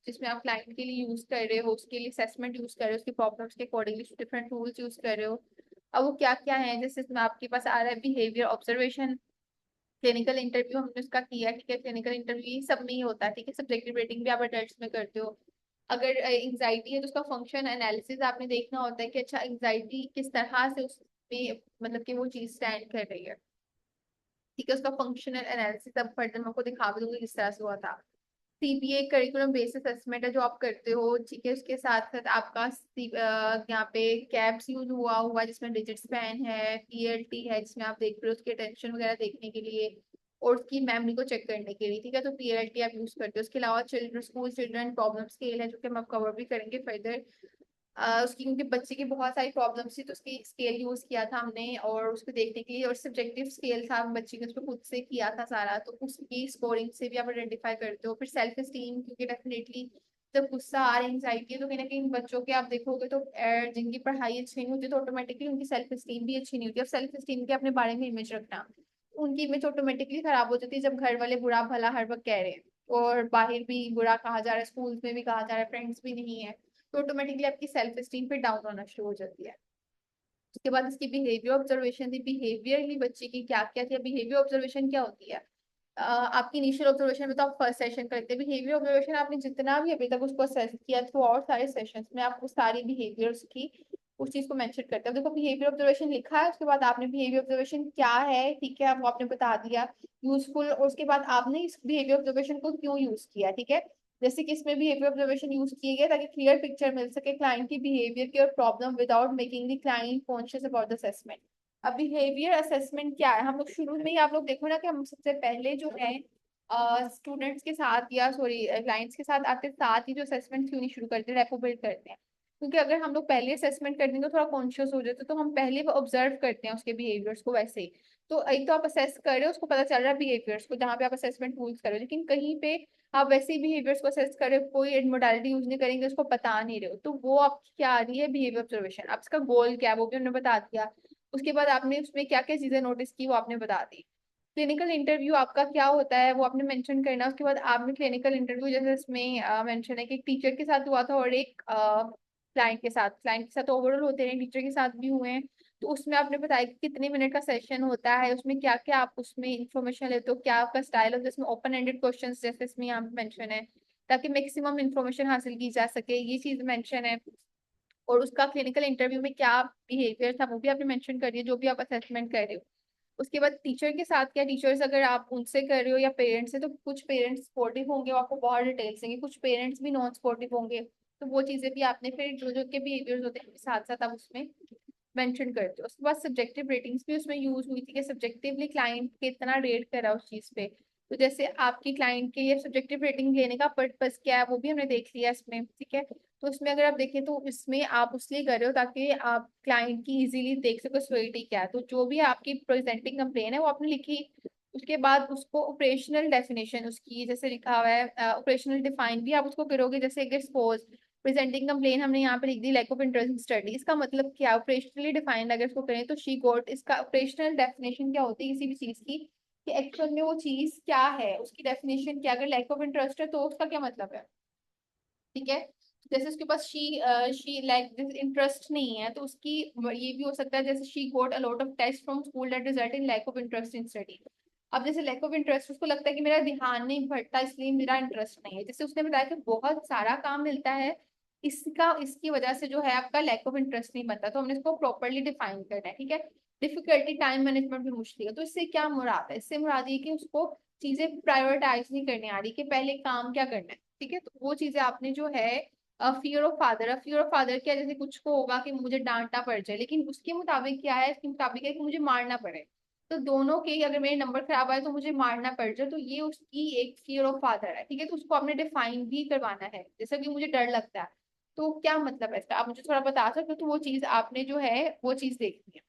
जिसमें आप क्लाइंट के लिए यूज कर रहे हो, उसके लिए असेसमेंट यूज कर रहे हो, उसकी प्रॉब्लम्स के अकॉर्डिंगली डिफरेंट टूल्स यूज कर रहे हो। अब वो क्या क्या है, जैसे इसमें आपके पास आ रहा है बिहेवियर ऑब्जर्वेशन, क्लिनिकल इंटरव्यू हमने उसका किया, ठीक है, क्लिनिकल इंटरव्यू ये सब में ही होता है, ठीक है, सब्जेक्टिव रेटिंग भी आप अडल्ट्स में करते हो। अगर एंजाइटी है तो उसका फंक्शन एनालिसिस आपने देखना होता है कि अच्छा एंजाइटी किस तरह से उसमें मतलब कि वो चीज स्टैंड कर रही है, ठीक है, उसका फंक्शनल एनालिसिस अब फर्दर मैं आपको दिखा भी दूंगी किस तरह से हुआ था। सीबीए करिकुलम बेस्ड असेसमेंट है जो आप करते हो, ठीक है, उसके साथ साथ आपका यहाँ पे कैप्स यूज हुआ हुआ जिसमें डिजिट स्पैन है, पीएलटी है जिसमें आप देख रहे हो उसकी अटेंशन वगैरह देखने के लिए और उसकी मेमोरी को चेक करने के लिए, ठीक है, तो पीएलटी आप यूज करते हो। उसके अलावा children school children problem scale है जो कि हम कवर भी करेंगे फर्दर। उसकी क्योंकि बच्चे की बहुत सारी प्रॉब्लम्स थी तो उसकी स्केल यूज किया था हमने और उसको देखने के लिए, और सब्जेक्टिव स्केल था बच्चे ने उसको खुद से किया था सारा, तो उसकी स्कोरिंग से भी आप आइडेंटिफाई करते हो। फिर सेल्फ एस्टीम, क्योंकि डेफिनेटली जब गुस्सा आ रहा एंजाइटी है तो कहीं ना कहीं बच्चों के आप देखोगे तो जिनकी पढ़ाई अच्छी नहीं होती तो ऑटोमेटिकली उनकी सेल्फ एस्टीम भी अच्छी नहीं होती। अब सेल्फ एस्टीम के अपने बारे में इमेज रखना, उनकी इमेज ऑटोमेटिकली खराब हो जाती है जब घर वाले बुरा भला हर वक्त कह रहे हैं और बाहर भी बुरा कहा जा रहा है, स्कूल में भी कहा जा रहा है, फ्रेंड्स भी नहीं है, तो ऑटोमेटिकली आपकी सेल्फ एस्टीम पे डाउन होना शुरू हो जाती है। उसके बाद इसकी बिहेवियर ऑब्जर्वेशन थी, बिहेवियरली बच्चे की क्या क्या थी। बिहेवियर ऑब्जर्वेशन क्या होती है, आपकी इनिशियल ऑब्जर्वेशन में तो आप फर्स्ट सेशन करते हैं, बिहेवियर ऑब्जर्वेशन आपने जितना भी अभी तक उसको असेस किया थ्रू आउट सारे सेशंस में आपको सारी बिहेवियर्स की उस चीज को मेंशन करते हैं। देखो बिहेवियर ऑब्जर्वेशन लिखा है, उसके बाद आपने बिहेवियर ऑब्जर्वेशन क्या है, ठीक है, वो आपने बता दिया यूजफुल, और उसके बाद आपने इस बिहेवियर ऑब्जर्वेशन को क्यों यूज किया, ठीक है। जैसे कि इसमें बिहेवियर ऑब्जर्वेशन यूज किए गए ताकि क्लियर पिक्चर मिल सके क्लाइंट की बिहेवियर की और problem without making the client conscious about the assessment. अब बिहेवियर असेसमेंट क्या है, हम लोग शुरू में ही आप लोग देखो ना कि हम सबसे पहले जो है स्टूडेंट्स के साथ या सॉरी क्लाइंट्स के साथ आते साथ ही जो असेसमेंट क्यों नहीं शुरू करते, रेपो बिल्ड करते हैं। क्योंकि अगर हम लोग पहले असेसमेंट कर देंगे तो थोड़ा कॉन्शियस हो जाते तो हम पहले ऑब्जर्व करते हैं उसके बिहेवियर्स को वैसे ही। तो एक तो आप असेस कर रहे हो उसको पता चल रहा है बिहेवियर्स को जहाँ पे आप असेसमेंट टूल्स कर रहे हो, लेकिन कहीं पे आप वैसे ही बिहेवियर्स को असेस कर रहे हो, कोई मोडालिटी यूज नहीं करेंगे, उसको बता नहीं रहे हो, तो वो आपकी क्या आ रही है बिहेवियर ऑब्जर्वेशन। आप इसका गोल क्या है वो भी उन्होंने बता दिया। उसके बाद आपने उसमें क्या क्या चीजें नोटिस की वो आपने बता दी। क्लिनिकल इंटरव्यू आपका क्या होता है वो आपने मेंशन करना। उसके बाद आपने क्लिनिकल इंटरव्यू जैसे इसमें मेंशन है कि एक टीचर के साथ हुआ था और एक क्लाइंट के साथ तो ओवरऑल होते हैं, टीचर के साथ भी हुए हैं, तो उसमें आपने बताया कि कितने मिनट का सेशन होता है, उसमें क्या क्या आप उसमें इंफॉर्मेशन लेते हो, क्या आपका स्टाइल होता है, इसमें ओपन एंडेड क्वेश्चन जैसे इसमें यहाँ पे मेंशन है, ताकि मैक्सिमम इंफॉर्मेशन हासिल की जा सके, ये चीज मेंशन है। और उसका क्लिनिकल इंटरव्यू में क्या बिहेवियर था वो भी आपने मेंशन करिए, जो भी आप असेसमेंट कर रहे हो। उसके बाद टीचर के साथ क्या, टीचर्स अगर आप उनसे कर रहे हो या पेरेंट्स से, तो कुछ पेरेंट्स सपोर्टिव होंगे, वो आपको बहुत डिटेल्स देंगे, कुछ पेरेंट्स भी नॉन सपोर्टिव होंगे। तो वो चीजें भी आपने फिर जो जो के बिहेवियर्स होते हैं साथ साथ आप उसमें मेंशन करते हो। उसके बाद सब्जेक्टिव रेटिंग्स भी उसमें यूज हुई थी कि सब्जेक्टिवली क्लाइंट कितना रेट करा उस चीज पे। तो जैसे आपकी क्लाइंट के लिए सब्जेक्टिव रेटिंग लेने का पर्पस क्या है वो भी हमने देख लिया इसमें, ठीक है। तो उसमें अगर आप देखें तो इसमें आप उसलिए कर रहे हो ताकि आप क्लाइंट की इजीली देख सको स्वेटी क्या है। तो जो भी आपकी प्रेजेंटिंग कंप्लेन है वो आपने लिखी, उसके बाद उसको ऑपरेशनल डेफिनेशन उसकी जैसे लिखा हुआ है, ऑपरेशनल डिफाइन भी आप उसको करोगे। जैसे अगर सपोज प्रेजेंटिंग कंप्लेन हमने यहाँ पे लिख दी lack of interest in study, इसका मतलब क्या, ऑपरेशनली डिफाइंड अगर इसको करें तो शी गोट, इसका ऑपरेशनल डेफिनेशन क्या होती है किसी भी चीज की, कि एक्चुअल में वो चीज क्या है, उसकी डेफिनेशन क्या। अगर लैक ऑफ इंटरेस्ट है तो उसका क्या मतलब है, ठीक है। जैसे उसके पास शी लाइक दिस इंटरेस्ट नहीं है, तो उसकी ये भी हो सकता है जैसे she got a lot of test from school that result in lack of interest in study. अब जैसे लैक ऑफ इंटरेस्ट, उसको लगता है कि मेरा ध्यान नहीं भटता इसलिए मेरा इंटरेस्ट नहीं है। जैसे उसने बताया कि बहुत सारा काम मिलता है, इसका इसकी वजह से जो है आपका लैक ऑफ इंटरेस्ट नहीं बनता, तो हमने इसको प्रॉपरली डिफाइन करना है, ठीक है। डिफिकल्टी टाइम मैनेजमेंट भी मुश्किल है, तो इससे क्या मुराद है, इससे मुराद ये कि उसको चीजें प्रायोरिटाइज नहीं करने आ रही कि पहले काम क्या करना है, ठीक है। तो वो चीजें आपने जो है fear of father, fear of father क्या, जैसे कुछ को होगा कि मुझे डांटना पड़ जाए, लेकिन उसके मुताबिक क्या है, इसके मुताबिक है कि मुझे मारना पड़े। तो दोनों के अगर मेरे नंबर खराब आए तो मुझे मारना पड़ जाए, तो ये उसकी एक फियर ऑफ फादर है, ठीक है। तो उसको आपने डिफाइन भी करवाना है, जैसे कि मुझे डर लगता है, तो क्या मतलब है इसका, आप मुझे थोड़ा बता सकते हो। तो वो चीज आपने जो है वो चीज देखनी है।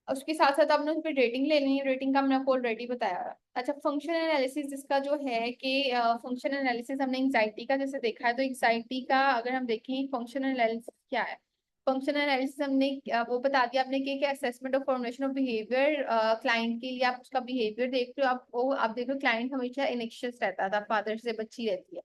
और उसके साथ साथ आपने उस पर रेटिंग लेनी है, रेटिंग का हमने आपको ऑलरेडी बताया। अच्छा, फंक्शन एनालिसिस इसका जो है कि फंक्शन एनालिसिस हमने एंग्जाइटी का जैसे देखा है, तो एंग्जाइटी का अगर हम देखें फंक्शन एनालिसिस क्या है। फंक्शन एनालिसिस हमने वो बता दिया आपने कि assessment of formation of behaviour, client के लिए आप उसका बिहेवियर देख रहे हो, आप देख रहे हो क्लाइंट हमेशा इनेक्शियस रहता था, फादर से बच्ची रहती है,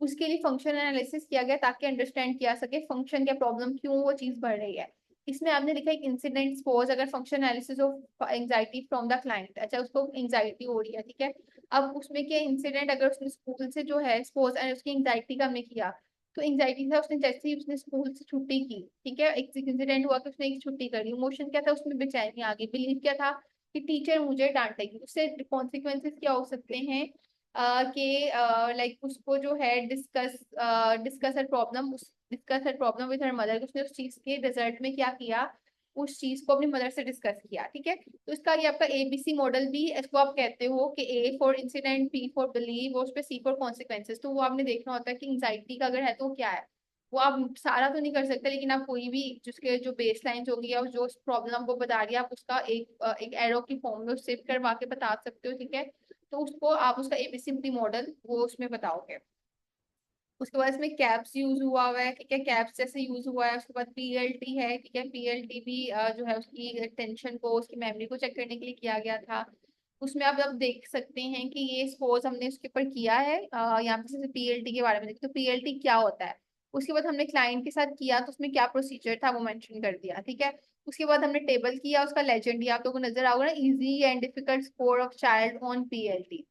उसके लिए फंक्शन एनालिसिस किया गया ताकि अंडरस्टैंड किया सके फंक्शन क्या प्रॉब्लम, क्यों वो चीज बढ़ रही है। इसमें आपने लिखा एक इंसिडेंट सपोज अगर function analysis of anxiety from the client, अच्छा उसको एंजाइटी हो रही है, ठीक है। अब उसमें क्या इंसिडेंट, अगर उसने स्कूल से जो है सपोज उसकी एंजाइटी का हमने किया, तो एंजाइटी था उसने जैसे ही उसने स्कूल से छुट्टी की, ठीक है, एक इंसिडेंट हुआ कि उसने एक छुट्टी करी, इमोशन क्या था उसमें, बेचैनी आ गई, बिलीव क्या था कि टीचर मुझे डांटेगी, उससे कॉन्सिक्वेंसेस क्या हो सकते हैं कि लाइक उसको जो है discuss her problem, discuss her problem with her mother, उसने उस चीज के रिजल्ट में क्या किया, उस चीज को अपनी मदर से डिस्कस किया, ठीक है। तो इसका ये आपका एबीसी मॉडल भी इसको आप कहते हो कि A for incident, B for believe, और उस पे सी फॉर कॉन्सिक्वेंसेस। तो वो आपने देखना होता है कि एंजाइटी का अगर है तो क्या है, वो आप सारा तो नहीं कर सकते, लेकिन आप कोई भी जिसके जो बेस लाइन होगी या जो प्रॉब्लम को बता रही है आप उसका एक एरो की फॉर्म में सेव करवा के बता सकते हो, ठीक है। तो उसको आप उसका एबीसी मॉडल वो उसमें बताओगे। उसके बाद इसमें कैप्स यूज हुआ है, ठीक है, कैप्स जैसे यूज हुआ है। उसके बाद पीएलटी है, ठीक है, पीएलटी भी जो है उसकी टेंशन को, उसकी मेमोरी को चेक करने के लिए किया गया था। उसमें आप अब देख सकते हैं कि ये सपोज हमने उसके ऊपर किया है, यहाँ पे जैसे पीएलटी के बारे में देखते तो पीएलटी क्या होता है। उसके बाद हमने क्लाइंट के साथ किया तो उसमें क्या प्रोसीजर था वो मेंशन कर दिया, ठीक है। उसके बाद हमने टेबल किया, उसका लेजेंड ये आप लोगों को नजर आओगे ना, easy and difficult score of child on PLT.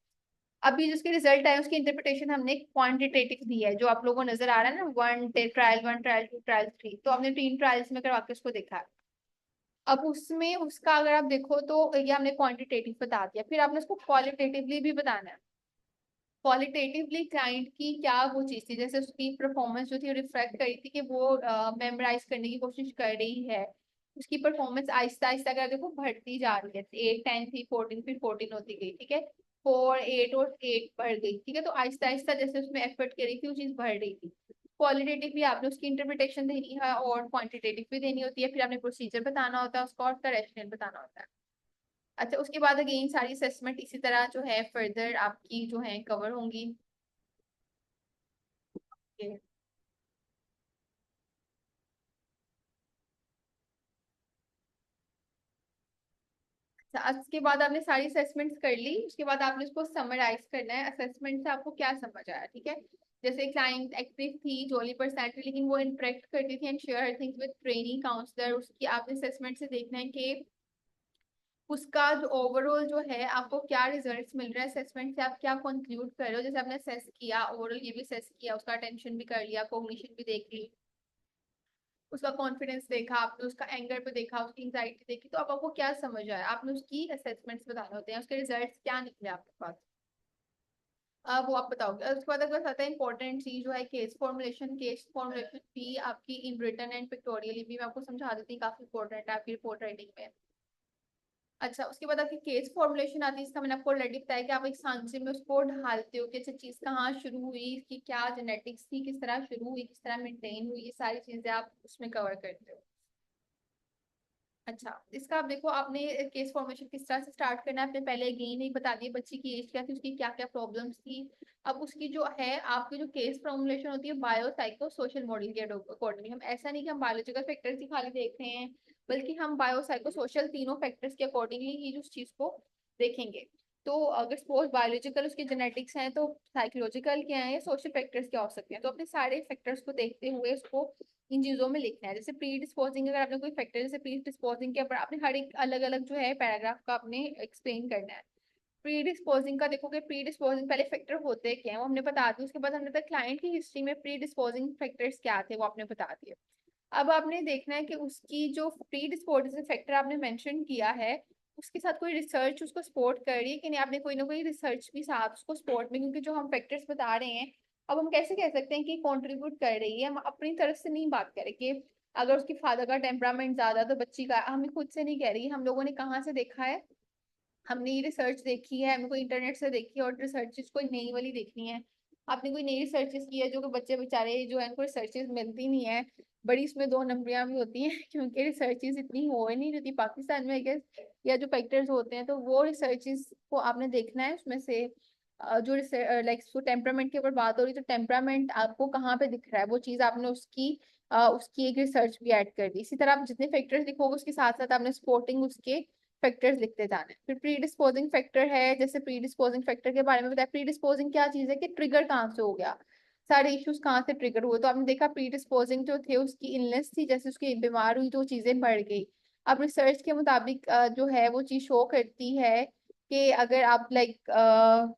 अभी जिसके रिजल्ट आए उसकी इंटरप्रिटेशन हमने क्वांटिटेटिव दी है, जो आप लोगों को नजर आ रहा है ना, trial one, trial two, trial three, तो हमने 3 ट्रायल्स में करवा के उसको देखा है। अब उसमें उसका अगर आप देखो तो ये हमने क्वांटिटेटिव बता दिया, फिर आपने उसको क्वालिटेटिवली भी बताना है। क्वालिटेटिवली क्लाइंट की क्या वो चीज थी, जैसे उसकी परफॉर्मेंस जो थी रिफ्लेक्ट करी थी कि वो मेमोराइज करने की कोशिश कर रही है, उसकी परफॉर्मेंस आहिस्ता आहिस्ता अगर देखो बढ़ती जा रही है, 8 10 थी, 14 फिर 14 होती गई, ठीक है, 4 8 और 8 बढ़ गई, ठीक है। तो आहिस्ता आहिस्ता जैसे उसमें एफर्ट करी थी वो चीज बढ़ रही थी। क्वालिटेटिव भी आपने उसकी इंटरप्रिटेशन देनी है और क्वांटिटेटिव भी देनी होती है, फिर आपने प्रोसीजर बताना होता है उसका और उसका रैशनल बताना होता है। अच्छा, उसके बाद अगेन सारी असेसमेंट इसी तरह जो है फर्दर आपकी जो है कवर होंगी। आज के बाद आपने सारी असेसमेंट्स कर ली, उसके बाद आपने उसको समराइज करना है असेसमेंट से आपको क्या समझ आया, ठीक है। जैसे क्लाइंट एक्टिव थी, जॉली पर्सनैलिटी, लेकिन वो इंटरेक्ट करती थी and share her things with training counsellor, उसकी आपने असेसमेंट से देखना है कि उसका जो ओवरऑल जो है आपको क्या रिजल्ट्स मिल रहा है असेसमेंट से, आप क्या कंक्लूड कर रहे हो। जैसे आपने असेस किया ओवरऑल, ये भी असेस किया, उसका अटेंशन भी कर लिया, कोग्निशन भी देख ली, उसका कॉन्फिडेंस देखा आपने, उसका एंगर पे देखा, उसकी एंजाइटी देखी, तो अब आपको क्या समझ आया, आपने उसकी असेसमेंट्स बताने होते हैं, उसके रिजल्ट्स क्या निकले आपके पास, अब वो आप बताओगे। उसके बाद अगर आता है इंपॉर्टेंट चीज जो है केस फॉर्मुलेशन। केस फॉर्मुलेशन भी आपकी इन रिटन एंड पिक्टोरियली भी मैं आपको समझा देती हूँ, काफी इंपॉर्टेंट है आपकी रिपोर्ट राइटिंग में। अच्छा, उसके बाद आपकी केस फॉर्मुलेशन आती है, इसका मैंने आपको ऑलरेडी बताया कि आप एक सांचे में उसको ढालते हो कि अच्छा चीज कहाँ शुरू हुई, इसकी क्या जेनेटिक्स थी, किस तरह शुरू हुई, किस तरह मेंटेन हुई, ये सारी चीजें आप उसमें कवर करते हो। अच्छा, इसका आप देखो, आपने केस फॉर्मेशन किस तरह से स्टार्ट करना है, आपने पहले अगेन ही बता दिया बच्ची की एज क्या थी, उसकी क्या क्या प्रॉब्लम्स थी। अब उसकी जो है आपकी जो केस फॉर्मुलेशन होती है बायो साइको सोशल मॉडल के अकॉर्डिंगली, हम ऐसा नहीं कि हम बायोलॉजिकल फैक्टर्स ही खाली देख रहे हैं, बल्कि हम बायो साइको सोशल तीनों फैक्टर्स के अकॉर्डिंगली ही उस चीज को देखेंगे। तो अगर सपोज बायोलॉजिकल उसके जेनेटिक्स हैं, तो साइकोलॉजिकल क्या है, सोशल फैक्टर्स क्या हो सकते हैं, तो अपने सारे फैक्टर्स को देखते हुए उसको इन चीजों में लिखना है। जैसे प्री डिस्पोजिंग, अगर आपने कोई फैक्टर जैसे प्री डिस्पोजिंग के ऊपर आपने हर एक अलग अलग जो है पैराग्राफ का आपने एक्सप्लेन करना है। प्री डिस्पोजिंग का देखोगे, प्री डिस्पोजिंग पहले फैक्टर होते क्या है वो हमने बता दिया, उसके बाद हमने तक क्लाइंट की हिस्ट्री में प्री डिस्पोजिंग फैक्टर्स क्या थे वो आपने बता दिए। अब आपने देखना है कि उसकी जो प्री डिस्पोजिंग फैक्टर आपने मेंशन किया है, उसके साथ कोई रिसर्च उसको सपोर्ट कर रही है कि नहीं, आपने कोई ना कोई रिसर्च भी साथ उसको सपोर्ट में, क्योंकि जो हम फैक्टर्स बता रहे हैं, अब हम कैसे कह सकते हैं कि कंट्रीब्यूट कर रही है, हम अपनी तरफ से नहीं बात करें कि अगर उसकी फादर का टेम्परामेंट ज्यादा तो बच्ची का, हम खुद से नहीं कह रही, हम लोगों ने कहाँ से देखा है, हमने ये रिसर्च देखी है, हमने कोई इंटरनेट से देखी है, और रिसर्चेस कोई नई वाली देखनी है। आपने कोई नई रिसर्चेस की है जो कि बच्चे बेचारे जो है उनको रिसर्चेस मिलती नहीं है, बड़ी इसमें दो नंबरियां भी होती हैं क्योंकि रिसर्चेस इतनी हो ही नहीं रहती पाकिस्तान में, आई गेस, या जो फैक्टर्स होते हैं, तो वो रिसर्चेस को आपने देखना है। उसमें से जो लाइक उसको टेम्परामेंट के ऊपर बात हो रही है, तो टेम्परामेंट आपको कहाँ पे दिख रहा है, वो चीज आपने उसकी एक रिसर्च भी ऐड कर दी। इसी तरह आप जितने फैक्टर्स लिखोगे उसके साथ साथ आपने सपोर्टिंग उसके फैक्टर्स लिखते जाना है। फिर प्री डिस्पोजिंग फैक्टर है, जैसे प्री डिस्पोजिंग फैक्टर के बारे में बताया, प्री डिस्पोजिंग क्या चीज है कि ट्रिगर कहाँ से हो गया, सारे इश्यूज कहाँ से ट्रिगर हुए, तो आपने देखा प्री डिस्पोजिंग जो थे उसकी इलनेस थी, जैसे उसकी बीमार हुई तो वो चीजें बढ़ गई। अब रिसर्च के मुताबिक जो है वो चीज शो करती है कि अगर आप like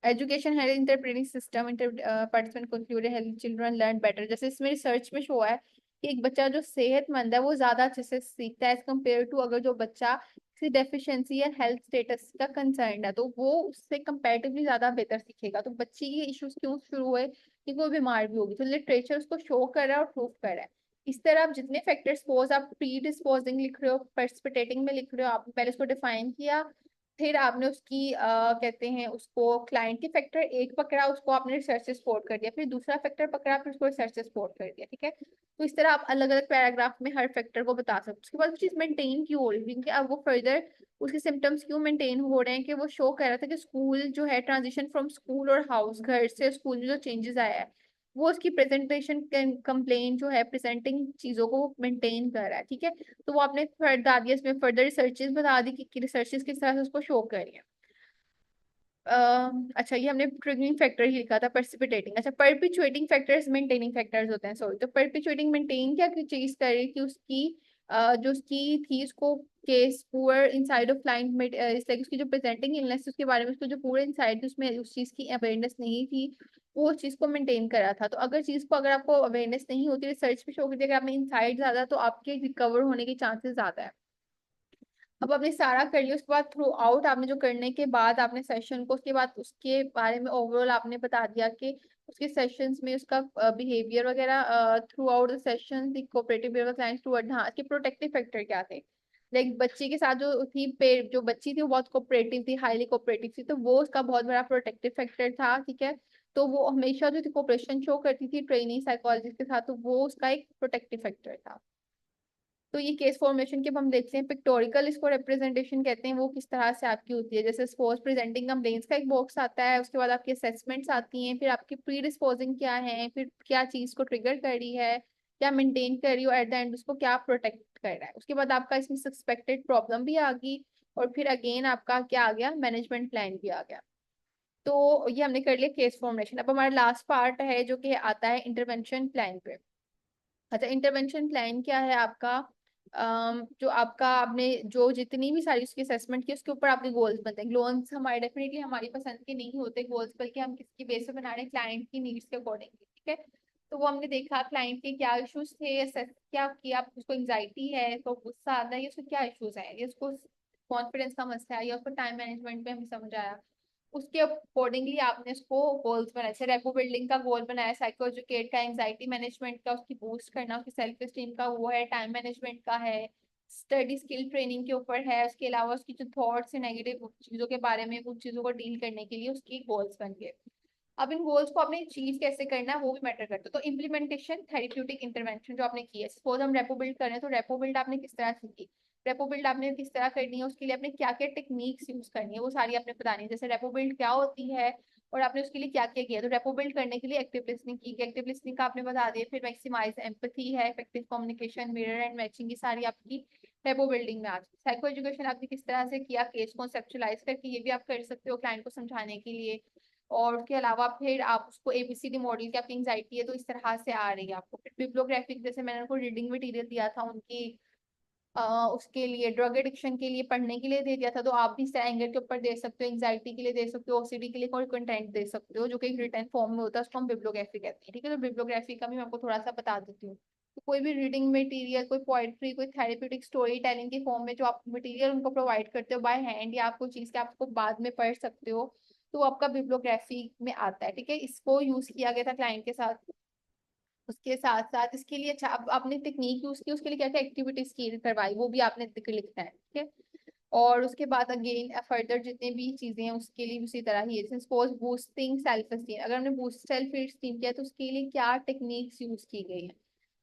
education health interpreting system inter participant concluded health children learn better, जैसे इसमें रिसर्च में शो है कि एक बच्चा जो सेहतमंद है वो ज्यादा अच्छे से सीखता है एज कम्पेयर टू अगर जो बच्चा किसी डेफिशिएंसी या हेल्थ स्टेटस का कंसर्न है, तो वो उससे कंपैरेटिवली ज्यादा बेहतर सीखेगा। तो बच्चे के इश्यूज क्यों शुरू हुए कि वो बीमार भी होगी, तो लिटरेचर उसको शो कर रहा है और प्रूव कर रहा है। इस तरह आप जितने फैक्टर्स, सपोज आप प्री डिस्पोजिंग लिख रहे हो, पर्सिपिटेटिंग में लिख रहे हो, आपने पहले उसको डिफाइन किया, फिर आपने उसकी कहते हैं उसको क्लाइंट की फैक्टर एक पकड़ा, उसको आपने रिसर्च से सपोर्ट कर दिया, फिर दूसरा फैक्टर पकड़ा, फिर उसको रिसर्च से सपोर्ट कर दिया, ठीक है। तो इस तरह आप अलग अलग पैराग्राफ में हर फैक्टर को बता सकते हो। उसके बाद वो चीज मेंटेन क्यों हो रही है, क्योंकि अब वो फर्दर उसके सिम्टम्स क्यों मेंटेन हो रहे हैं, कि वो शो कर रहा था कि स्कूल जो है, ट्रांजिशन फ्रॉम स्कूल और हाउस, घर से स्कूल में जो चेंजेस आया है, वो उसकी प्रेजेंटेशन कंप्लेन जो है प्रेजेंटिंग चीजों को मेंटेन कर रहा है, ठीक है। तो वो आपने बता दिया, इसमें फर्दर रिसर्चेस बता दी कि रिसर्चेस किस तरह से उसको शो कर रही है। अच्छा, ये हमने ट्रिगरिंग फैक्टर ही लिखा था, पर्सिपिटेटिंग। अच्छा, परपिचुएटिंग फैक्टर्स मेंटेनिंग फैक्टर्स होते हैं, सॉरी। तो परपिचुएटिंग मेंटेन क्या चीज कर रही थी, उसकी जो उसकी थी, उसको case poor inside of client इस लाइक उसकी जो प्रेजेंटिंग इलनेस उसके बारे में उसको जो पूरे इनसाइड उसमें उस चीज की अवेयरनेस नहीं थी, वो चीज को मेंटेन करा था। तो अगर चीज को अगर आपको अवेयरनेस नहीं होती, रिसर्च भी शो करती है अगर आप में इनसाइड ज्यादा, तो आपके रिकवर होने के चांसेस ज्यादा है। अब आपने सारा कर लिया, उसके बाद थ्रू आउट आपने जो करने के बाद आपने सेशन को, उसके बाद उसके बारे में ओवरऑल आपने बता दिया कि उसके सेशंस में उसका बिहेवियर वगैरह through out the session, the cooperative behaviour clients toward, हाँ, इसके प्रोटेक्टिव फैक्टर क्या थे। लाइक बच्ची के साथ जो थी, जो बच्ची थी वो बहुत कोऑपरेटिव थी, हाईली कोऑपरेटिव थी, तो वो उसका बहुत बड़ा प्रोटेक्टिव फैक्टर था, ठीक है। तो वो हमेशा जो थी कोऑपरेशन शो करती थी ट्रेनिंग साइकोलॉजिस्ट के साथ, तो वो उसका एक प्रोटेक्टिव फैक्टर था। तो ये केस फॉर्मेशन के अब हम देखते हैं पिक्टोरिकल, इसको रिप्रेजेंटेशन कहते हैं, वो किस तरह से आपकी होती है। जैसे सपोज प्रेजेंटिंग कंप्लेंट्स का एक बॉक्स आता है, उसके बाद आपकी असेसमेंट्स आती हैं, फिर आपकी प्री डिस्पोजिंग क्या है, फिर क्या चीज को ट्रिगर कर रही है, क्या मेंटेन कर रही हो, एट द एंड उसको क्या प्रोटेक्ट कर रहा है। उसके बाद आपका इसमें सस्पेक्टेड प्रॉब्लम भी आ गई, और फिर अगेन आपका क्या आ गया, मैनेजमेंट प्लान भी आ गया। तो ये हमने कर लिया केस फॉर्मेशन। अब हमारा लास्ट पार्ट है जो कि आता है इंटरवेंशन प्लान पे। अच्छा, इंटरवेंशन प्लान क्या है आपका, जो आपका आपने जो जितनी भी सारी उसकी असेसमेंट की उसके ऊपर आपके गोल्स बनते हैं। गोल्स हमारे डेफिनेटली हमारी पसंद के नहीं होते गोल्स, बल्कि हम किसकी बेस पे बना रहे हैं, क्लाइंट की नीड्स के अकॉर्डिंग, ठीक है। तो वो हमने देखा क्लाइंट के क्या इश्यूज थे, assess क्या किया, उसको एंग्जाइटी है, तो गुस्सा आता है, ये उसको क्या इश्यूज है, ये उसको कॉन्फिडेंस का मसला है, या उसको टाइम मैनेजमेंट में हमें समझ आया। उसके अकॉर्डिंगली आपने उसको गोल्स बनाए, जैसे रेपो बिल्डिंग का गोल बनाया, साइको एजुकेट का, एंजाइटी मैनेजमेंट का, उसकी बूस्ट करना, उसकी सेल्फ एस्टीम का वो है, टाइम मैनेजमेंट का है, स्टडी स्किल ट्रेनिंग के ऊपर है, उसके अलावा उसकी जो थॉट्स है नेगेटिव चीजों के बारे में, उन चीजों को डील करने के लिए उसकी गोल्स बन गए। अब इन गोल्स को आपने अचीव कैसे करना है वो भी मैटर करता है। तो इम्प्लीमेंटेशन थेरेप्यूटिक इंटरवेंशन जो आपने की है, सपोज हम रेपो बिल्ड कर रहे हैं, तो रेपो बिल्ड आपने किस तरह से की, रेपो बिल्ड आपने किस तरह करनी है, उसके लिए आपने क्या क्या टेक्निक्स यूज करनी है, वो सारी आपने बतानी है। जैसे रेपो बिल्ड क्या होती है और आपने उसके लिए क्या क्या किया। तो रेपो बिल्ड करने के लिए एक्टिव लिसनिंग की, एक्टिव लिसनिंग का आपने बता दिया। फिर मैक्सिमाइज एम्पैथी है, effective communication, mirror and matching, ये सारी आपकी रेपो बिल्डिंग में आ जाती है। साइको एजुकेशन आपने किस तरह से किया, केस कॉन्सेप्चुलाइज करके, ये भी आप कर सकते हो क्लाइंट को समझाने के लिए। और उसके अलावा फिर आप उसको एबीसीडी मॉडल की आपकी एंग्जाइटी है तो इस तरह से आ रही है आपको। फिर बिब्लियोग्राफिक, जैसे मैंने उनको रीडिंग मटेरियल दिया था उनकी उसके लिए, ड्रग एडिक्शन के लिए पढ़ने के लिए दे दिया था, तो आप भी इस तरह एंगर के ऊपर दे सकते हो, एंग्जाइटी के लिए दे सकते हो, ओसीडी के लिए कोई कंटेंट दे सकते हो जो कि रिटर्न फॉर्म में होता है, उसको हम बिब्लियोग्राफी कहते हैं, ठीक है। तो बिब्लियोग्राफी का भी मैं आपको थोड़ा सा बता देती हूँ। तो कोई भी रीडिंग मटेरियल, कोई पोएट्री, कोई थेरेप्यूटिक स्टोरी टेलिंग के फॉर्म में जो आप मटेरियल उनको प्रोवाइड करते हो बाय हैंड, या आपको चीज के आपको बाद में पढ़ सकते हो, तो वो आपका बिब्लियोग्राफी में आता है, ठीक है। इसको यूज किया गया था क्लाइंट के साथ। उसके साथ साथ इसके लिए, अच्छा अब आपने टेक्निक यूज की, उसके लिए क्या क्या एक्टिविटीज की करवाई वो भी आपने लिखना है, ठीक है। और उसके बाद अगेन फर्दर जितने भी चीजें हैं उसके लिए उसी तरह ही है। जैसे सपोज बूस्टिंग सेल्फ एस्टीम, अगर हमने बूस्ट सेल्फ एस्टीम किया तो उसके लिए क्या टेक्निक्स यूज की गई हैं।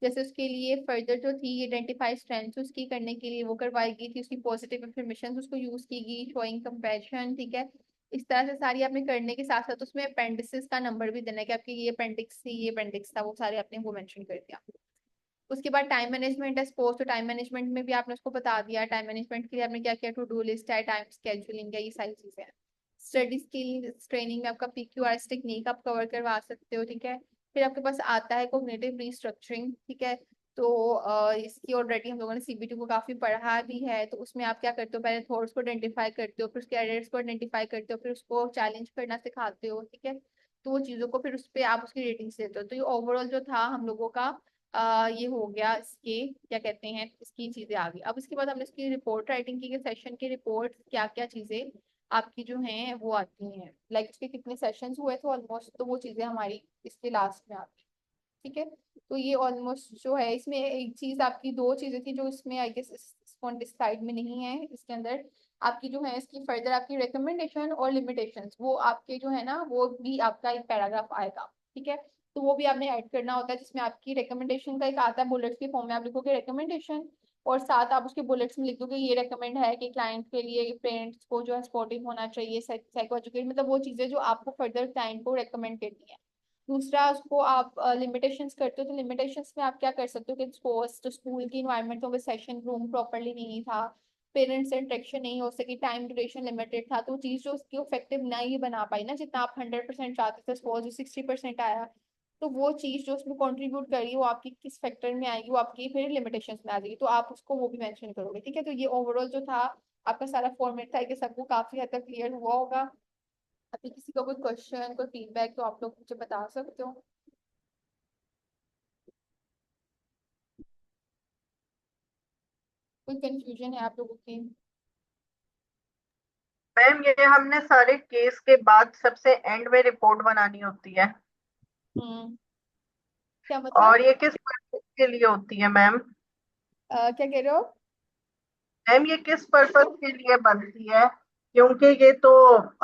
जैसे उसके लिए फर्दर जो थी आइडेंटिफाई स्ट्रेंथ्स, उसकी करने के लिए वो करवाई गई थी, उसकी पॉजिटिव इन्फॉर्मेशन उसको यूज की गई, शोइंग कंपैशन, ठीक है। इस तरह से सारी आपने करने के साथ साथ उसमें अपेंडिसेस का नंबर भी देना है कि आपकी ये अपेंडिक्स थी, ये अपेंडिक्स था, वो सारे आपने वो मेंशन कर दिया। उसके बाद टाइम मैनेजमेंट है सपोज, तो टाइम मैनेजमेंट में भी आपने उसको बता दिया, टाइम मैनेजमेंट के लिए आपने क्या किया, टू डू लिस्ट है, टाइम स्केड्यूलिंग है, ये सारी चीजें हैं। स्टडी स्किल ट्रेनिंग में आपका पीक्यूआरएस टेक्निक आप कवर करवा सकते हो, ठीक है। फिर आपके पास आता है कोग्निटिव रीस्ट्रक्चरिंग, ठीक है। तो इसकी ऑलरेडी हम लोगों ने सीबीटी को काफी पढ़ा भी है। तो उसमें आप क्या करते हो, पहले थॉट्स को आइडेंटिफाई करते हो, फिर उसके एरर्स को आइडेंटिफाई करते हो, फिर उसको चैलेंज करना सिखाते हो, ठीक है। तो वो चीजों को फिर उस पर आप उसकी रेटिंग्स देते हो। तो ये ओवरऑल जो था हम लोगों का ये हो गया, इसके क्या कहते हैं, इसकी चीजें आ गई। अब इसके बाद हमने इसकी रिपोर्ट राइटिंग की, सेशन की रिपोर्ट क्या क्या चीजें आपकी जो हैं वो आती हैं, लाइक उसके कितने सेशंस हुए थे ऑलमोस्ट, तो वो चीजें हमारी इसके लास्ट में आती हैं, ठीक है। तो ये ऑलमोस्ट जो है, इसमें एक चीज आपकी, दो चीजें थी जो इसमें आई गेस साइड में नहीं है, इसके अंदर आपकी जो है इसकी फर्दर आपकी रिकमेंडेशन और लिमिटेशंस, वो आपके जो है ना वो भी आपका एक पैराग्राफ आएगा, ठीक है। तो वो भी आपने ऐड करना होता है, जिसमें आपकी रिकमेंडेशन का एक आता है, बुलेट्स के फॉर्म में आप लिखोगे रिकमेंडेशन, और साथ आप उसके बुलेट्स में लिख दोगे ये रिकमेंड है कि क्लाइंट के लिए पेरेंट्स को जो है सपोर्टिव होना चाहिए, साइको एजुकेट, मतलब वो चीजें जो आपको फर्दर क्लाइंट को रिकमेंड करनी है। दूसरा, उसको आप लिमिटेशंस करते हो, तो लिमिटेशंस में आप क्या कर सकते हो कि सपोज तो स्कूल की इन्वायरमेंट में सेशन रूम प्रॉपरली नहीं था, पेरेंट्स से इंटरेक्शन नहीं हो सकी, टाइम ड्यूरेशन लिमिटेड था, तो चीज जो उसकी इफेक्टिव नहीं बना पाई ना जितना आप 100% चाहते थे, सपोज 60% आया, तो वो चीज जो उसमें कंट्रीब्यूट करी वो आपकी किस फैक्टर में आएगी, वो आपकी फिर लिमिटेशंस में आ जाएगी, तो आप उसको वो भी मेंशन करोगे, ठीक है। तो ये ओवरऑल जो था आपका सारा फॉर्मेट था कि सबको काफी हद तक क्लियर हुआ होगा। अभी किसी का कोई क्वेश्चन, कोई फीडबैक तो आप लोग मुझे बता सकते हो। कोई कंफ्यूजन है आप लोगों की। मैम ये हमने सारे केस के बाद सबसे एंड में रिपोर्ट बनानी होती है, हम्म, क्या मतलब, और ये किस पर्पज के लिए होती है मैम? क्या कह रहे हो। मैम ये किस पर्पज के लिए बनती है? क्योंकि ये तो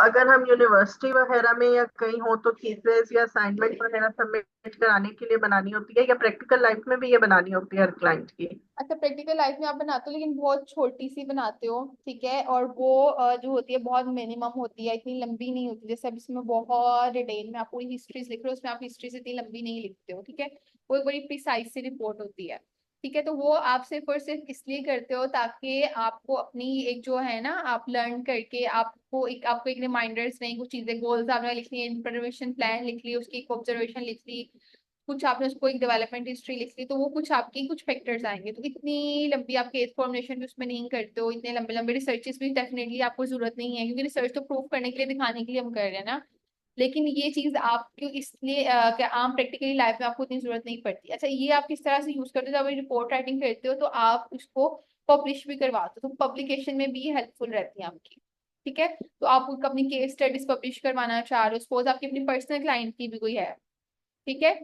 अगर हम यूनिवर्सिटी वगैरह में या कहीं हो तो थीसिस या असाइनमेंट वगैरह सबमिट कराने के लिए बनानी होती है, या प्रैक्टिकल लाइफ में भी ये बनानी होती है हर क्लाइंट की? अच्छा, प्रैक्टिकल लाइफ में आप बनाते हो लेकिन बहुत छोटी सी बनाते हो, ठीक है। और वो जो होती है बहुत मिनिमम होती है, इतनी लंबी नहीं होती। जैसे अब इसमें बहुत डिटेल में आप पूरी हिस्ट्रीज लिख रहे हो, उसमें आप हिस्ट्री से इतनी लंबी नहीं लिखते हो, ठीक है। वो एक बड़ी प्रिसाइज सी रिपोर्ट होती है। ठीक है, तो वो आप सिर्फ और सिर्फ इसलिए करते हो ताकि आपको अपनी एक जो है ना, आप लर्न करके आपको एक रिमाइंडर्स नहीं, कुछ चीजें गोल्स आपने लिख ली, इंप्लीमेंटेशन प्लान लिख ली, उसकी एक ऑब्जर्वेशन लिख ली, कुछ आपने उसको एक डेवलपमेंट हिस्ट्री लिख ली, तो वो कुछ आपके कुछ फैक्टर्स आएंगे। तो इतनी लंबी आप केस फॉर्मुलेशन भी उसमें नहीं करते हो, इतने लंबे लंबे रिसर्चेस भी डेफिनेटली आपको जरूरत नहीं है, क्योंकि रिसर्च तो प्रूव करने के लिए, दिखाने के लिए हम कर रहे हैं ना। लेकिन ये चीज आपको इसलिए कि आम प्रैक्टिकली लाइफ में आपको इतनी जरूरत नहीं पड़ती। अच्छा, ये आप किस तरह से यूज करते हो? जब आप रिपोर्ट राइटिंग करते हो तो आप उसको पब्लिश भी करवाते हो, तो पब्लिकेशन में भी हेल्पफुल रहती है आपकी। ठीक है, तो आप अपनी केस स्टडीज पब्लिश करवाना चाह रहे हो, सपोज आपकी अपनी पर्सनल क्लाइंट की भी कोई है, ठीक है,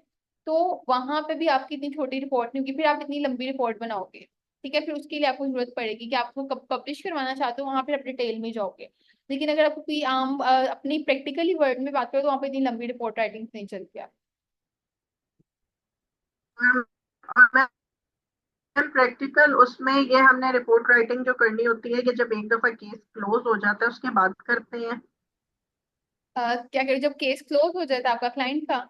तो वहां पे भी आपकी इतनी छोटी रिपोर्ट नहीं होगी, फिर आप इतनी लंबी रिपोर्ट बनाओगे। ठीक है, फिर उसके लिए आपको जरूरत पड़ेगी कि आपको कब पब्लिश करवाना चाहते हो, वहां पे आप डिटेल में जाओगे। लेकिन अगर आपको कोई आम अपनी प्रैक्टिकली वर्ड में बात करो तो वहां पे इतनी लंबी रिपोर्ट राइटिंग नहीं चलती है। और मैम प्रैक्टिकल उसमें ये हमने रिपोर्ट राइटिंग जो करनी होती है कि जब एक दफा केस क्लोज हो जाता है उसके बाद करते हैं। क्या करें जब केस क्लोज हो जाता है आपका क्लाइंट का?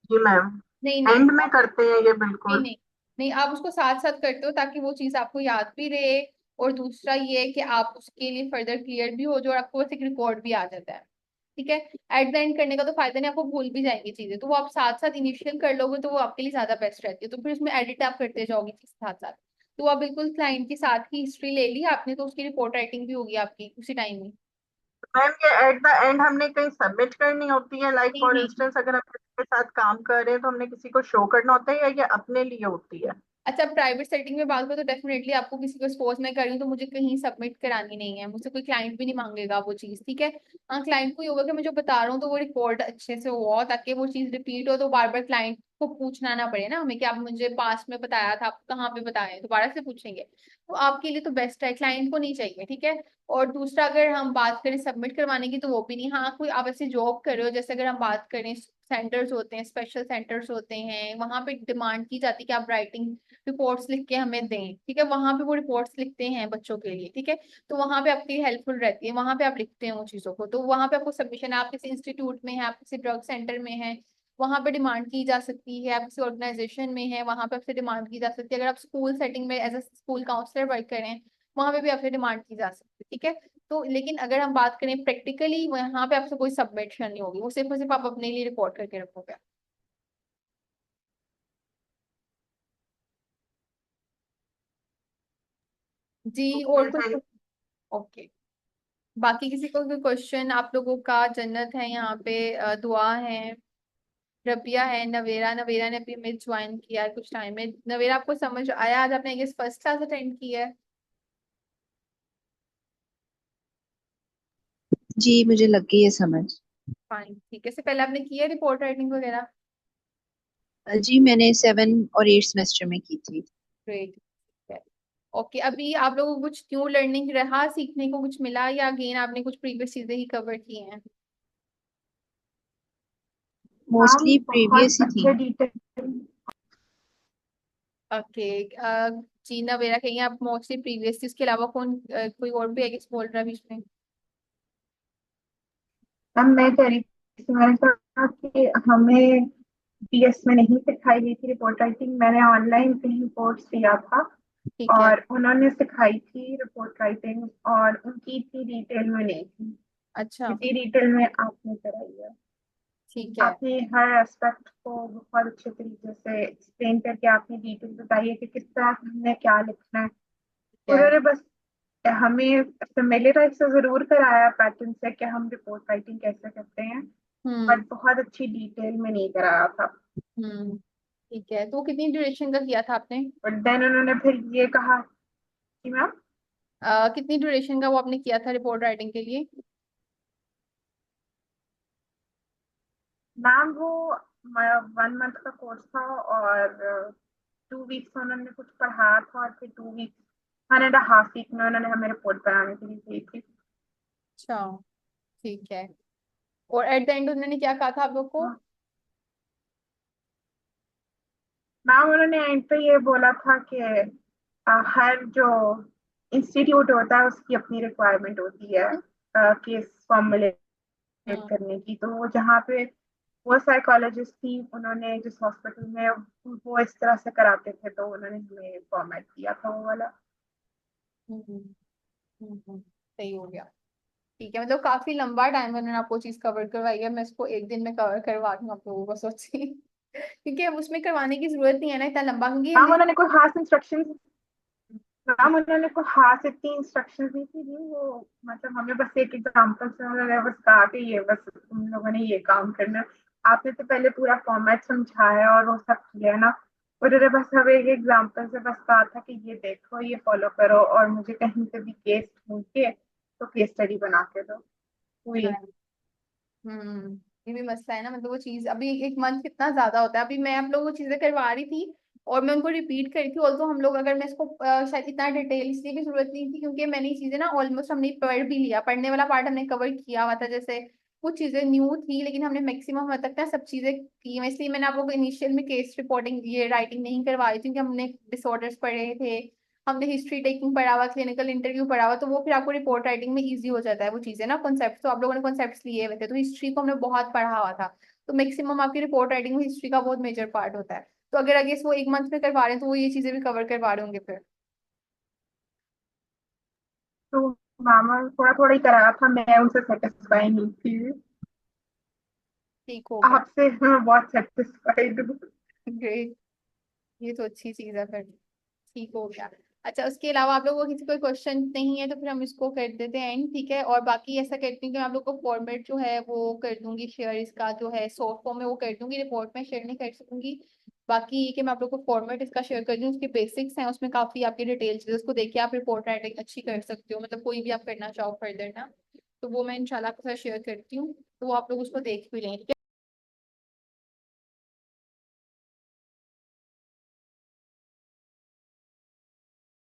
जी मैम, नहीं नहीं एंड में करते हैं ये नहीं बिल्कुल। नहीं नहीं, आप उसको साथ साथ करते हो ताकि वो चीज आपको याद भी रहे, और दूसरा ये है कि आप उसके लिए फर्दर क्लियर भी हो जाओ, और आपको बस एक रिकॉर्ड भी आ जाता है। ठीक है, एट द एंड करने का तो फायदा नहीं, आपको भूल भी जाएंगी चीजें, तो वो आप साथ साथ इनिशियल कर लोगे तो वो आपके लिए ज्यादा बेस्ट रहती है, तो फिर उसमें एडिट आप करते जाओगे चीज साथ साथ। तो आप बिल्कुल क्लाइंट के साथ ही हिस्ट्री ले ली आपने, तो उसकी रिपोर्ट राइटिंग भी होगी आपकी उसी टाइम ही। मैम ये एट द एंड हमने कहीं सबमिट करनी होती है, लाइक नहीं फॉर नहीं। इंस्टेंस अगर हम किसी के साथ काम कर रहे हैं तो हमने किसी को शो करना होता है या ये अपने लिए होती है? अच्छा, प्राइवेट सेटिंग में बात करो तो डेफिनेटली आपको किसी को सपोज मैं कर रही हूँ तो मुझे कहीं सबमिट करानी नहीं है, मुझसे कोई क्लाइंट भी नहीं मांगेगा वो चीज। ठीक है, हाँ, क्लाइंट को ये होगा कि मैं जो बता रहा हूँ तो वो रिकॉर्ड अच्छे से हुआ, ताकि वो चीज रिपीट हो तो बार बार क्लाइंट को पूछना ना पड़े ना हमें कि आप मुझे पास में बताया था, आप कहाँ पे बताए, दोबारा से पूछेंगे। तो आपके लिए तो बेस्ट है, क्लाइंट को नहीं चाहिए। ठीक है, और दूसरा अगर हम बात करें सबमिट करवाने की तो वो भी नहीं। हाँ, कोई आप ऐसे जॉब कर रहे हो, जैसे अगर हम बात करें सेंटर्स होते हैं, स्पेशल सेंटर्स होते हैं, वहां पे डिमांड की जाती है कि आप राइटिंग रिपोर्ट्स लिख के हमें दें। ठीक है, वहां पे वो रिपोर्ट्स लिखते हैं बच्चों के लिए। ठीक है, तो वहां पे आपकी हेल्पफुल रहती है, वहां पे आप लिखते हैं उन चीजों को, तो वहां पे आपको सबमिशन, आप किसी इंस्टीट्यूट में है, आप किसी ड्रग सेंटर में है, वहां पे डिमांड की जा सकती है, आप किसी ऑर्गेनाइजेशन में है, वहां पे आपसे डिमांड की जा सकती है, अगर आप स्कूल सेटिंग में as a school counsellor work करें, वहां पे भी आपसे डिमांड की जा सकती है। ठीक है, तो लेकिन अगर हम बात करें प्रैक्टिकली, वहां पे आपसे कोई सबमिशन नहीं होगी, वो सिर्फ और सिर्फ आप अपने लिए रिपोर्ट करके रखोगे। जी, और ओके कुछ? थैंक। ओके, बाकी किसी को कोई क्वेश्चन? आप लोगों का जन्नत है यहाँ पे, दुआ है, रबिया है, नवेरा, नवेरा ने अभी में ज्वाइन किया है कुछ टाइम में। नवेरा, आपको समझ आया? आज आपने गेस फर्स्ट क्लास अटेंड की है? जी मुझे लग गई है समझ। फाइन, ठीक है। इससे पहले आपने की है रिपोर्ट राइटिंग वगैरह? जी मैंने 7 और 8 सेमेस्टर में की थी। ग्रेट। ओके, अभी आप लोगों को कुछ न्यू लर्निंग रहा, सीखने को कुछ मिला, या अगेन आपने कुछ प्रीवियस चीजें ही कवर की हैं? मैम मोस्टली बहुत प्रीवियस ही थी। अच्छे डिटेल। ओके, जी नवेरा, कहीं आप मोस्टली प्रीवियस थी, इसके अलावा कौन कोई और भी है कि बोल रहा है बीच में? मैम मैं कह रही थी, मैंने कहा कि हमें पीएस में नहीं सिखाई गई थी रिपोर्ट राइटिंग, मैंने ऑनलाइन कहीं कोर्स लिया था ठीक है। और उन्होंने सिखाई थी रिपोर्ट राइटिंग, और उनकी इतनी डिटेल में नहीं थी अच्छा। जितनी डिटेल में आपने कराई है। ठीक है। आपने हर एस्पेक्ट को बहुत अच्छे तरीके से एक्सप्लेन करके आपने डिटेल बताई है कि किस तरह से हमने क्या लिखना है। ठीक है। उन्होंने बस हमें फेमिलियराइज से जरूर कराया पैटर्न से कि हम रिपोर्ट राइटिंग कैसे करते हैं, हम्म। बट बहुत अच्छी डिटेल में नहीं कराया था। हम्म। ठीक है, तो कितनी ड्यूरेशन का किया था आपने? बट देन उन्होंने फिर ये कहा कि मैम, कितनी ड्यूरेशन का वो आपने किया था रिपोर्ट राइटिंग के लिए? मैम वो 1 मंथ का कोर्स था और 2 वीक्स उन्होंने कुछ पढ़ाया था और फिर 2 वीक्स, 1.5 वीक में उन्होंने हमें रिपोर्ट कराने के लिए दी थी। अच्छा, ठीक है। और एट द एंड उन्होंने क्या कहा था आप लोग को? हाँ, मैम उन्होंने एंड पे ये बोला था कि हर जो इंस्टीट्यूट होता है उसकी अपनी रिक्वायरमेंट होती है केस फॉर्मुलेट हम्म। करने की, तो वो जहाँ पे वो साइकोलॉजिस्ट थी, उन्होंने जिस हॉस्पिटल में वो इस तरह से कराते थे, तो उन्होंने हमें फॉर्मेट दिया था वो वाला। हम्म, सही हो गया। ठीक है, मतलब काफी लंबा टाइम उन्होंने आपको चीज कवर करवाई है, मैं इसको एक दिन में कवर करवा दूँ आप लोगों को सोची क्योंकि अब उसमें करवाने की जरूरत नहीं है ना इतना लंबा, क्योंकि मैम हमने उन्होंने कोई खास इंस्ट्रक्शंस मैम उन्होंने कोई खास इतनी इंस्ट्रक्शंस दी थी नहीं, वो मतलब हमें बस एक एग्जांपल से उन्होंने बस कहा कि ये बस तुम लोगों ने ये काम करना है। आपने तो पहले पूरा फॉर्मेट समझाया और वो सब किया ना, उन्होंने बस हमें एक एग्जांपल से बस कहा था कि ये देखो, ये फॉलो करो, और मुझे कहीं से भी केस ढूंढ के तो केस स्टडी बना के दो पूरी। ये भी मसला है ना, मतलब वो चीज अभी एक मंथ कितना ज्यादा होता है, अभी मैं आप लोगों को चीजें करवा रही थी और मैं उनको रिपीट करी थी, ऑल्सो हम लोग अगर मैं इसको शायद इतना डिटेल इसलिए भी जरूरत नहीं थी क्योंकि मैंने ये चीजें ना ऑलमोस्ट हमने पढ़ भी लिया, पढ़ने वाला पार्ट हमने कवर किया हुआ था, जैसे कुछ चीजें न्यू थी लेकिन हमने मैक्सिमम हद तक ना सब चीजें की हैं। इसलिए मैंने आप लोगों को इनिशियल में केस रिपोर्टिंग ये राइटिंग नहीं करवाई थी क्योंकि हमने डिसऑर्डर्स पढ़े थे, हमने हिस्ट्री टेकिंग पढ़ा हुआ, क्लिनिकल इंटरव्यू पढ़ा हुआ, तो वो फिर आपको रिपोर्ट राइटिंग में इजी हो जाता है वो चीजें ना, कॉन्सेप्ट तो आप लोगों ने कॉन्सेप्ट लिए हुए थे, तो हिस्ट्री को हमने बहुत पढ़ा हुआ था, तो मैक्सिमम आपकी रिपोर्ट राइटिंग में हिस्ट्री का बहुत मेजर पार्ट होता है। तो अगर आगे वो एक मंथ में करवा रहे हैं तो वो ये चीजें भी कवर करवा रहे होंगे फिर। तो मैम थोड़ा थोड़ा ही कराया था, मैं उनसे सेटिस्फाई नहीं थी। ठीक हो गया। आपसे मैं बहुत सेटिस्फाइड हूँ। ग्रेट, ये तो अच्छी चीज है फिर। ठीक हो गया। अच्छा, उसके अलावा आप लोगों को किसी कोई क्वेश्चन नहीं है तो फिर हम इसको कर देते हैं एंड, ठीक है। और बाकी ऐसा करती हूँ कि मैं आप लोग को फॉर्मेट जो है वो कर दूंगी शेयर, इसका जो है शॉर्ट फॉर्म में वो कर दूंगी, रिपोर्ट में शेयर नहीं कर सकूंगी। बाकी ये कि मैं आप लोग को फॉर्मेट इसका शेयर कर दूँ, उसके बेसिक्स हैं उसमें काफी आपकी डिटेल्स है, उसको देखिए आप रिपोर्ट राइटिंग अच्छी कर सकते हो, मतलब कोई भी आप करना चाहो फर्दर ना, तो वो मैं इंशाल्लाह आपके साथ शेयर करती हूँ, तो वो आप लोग उसको देख भी लें, ठीक है।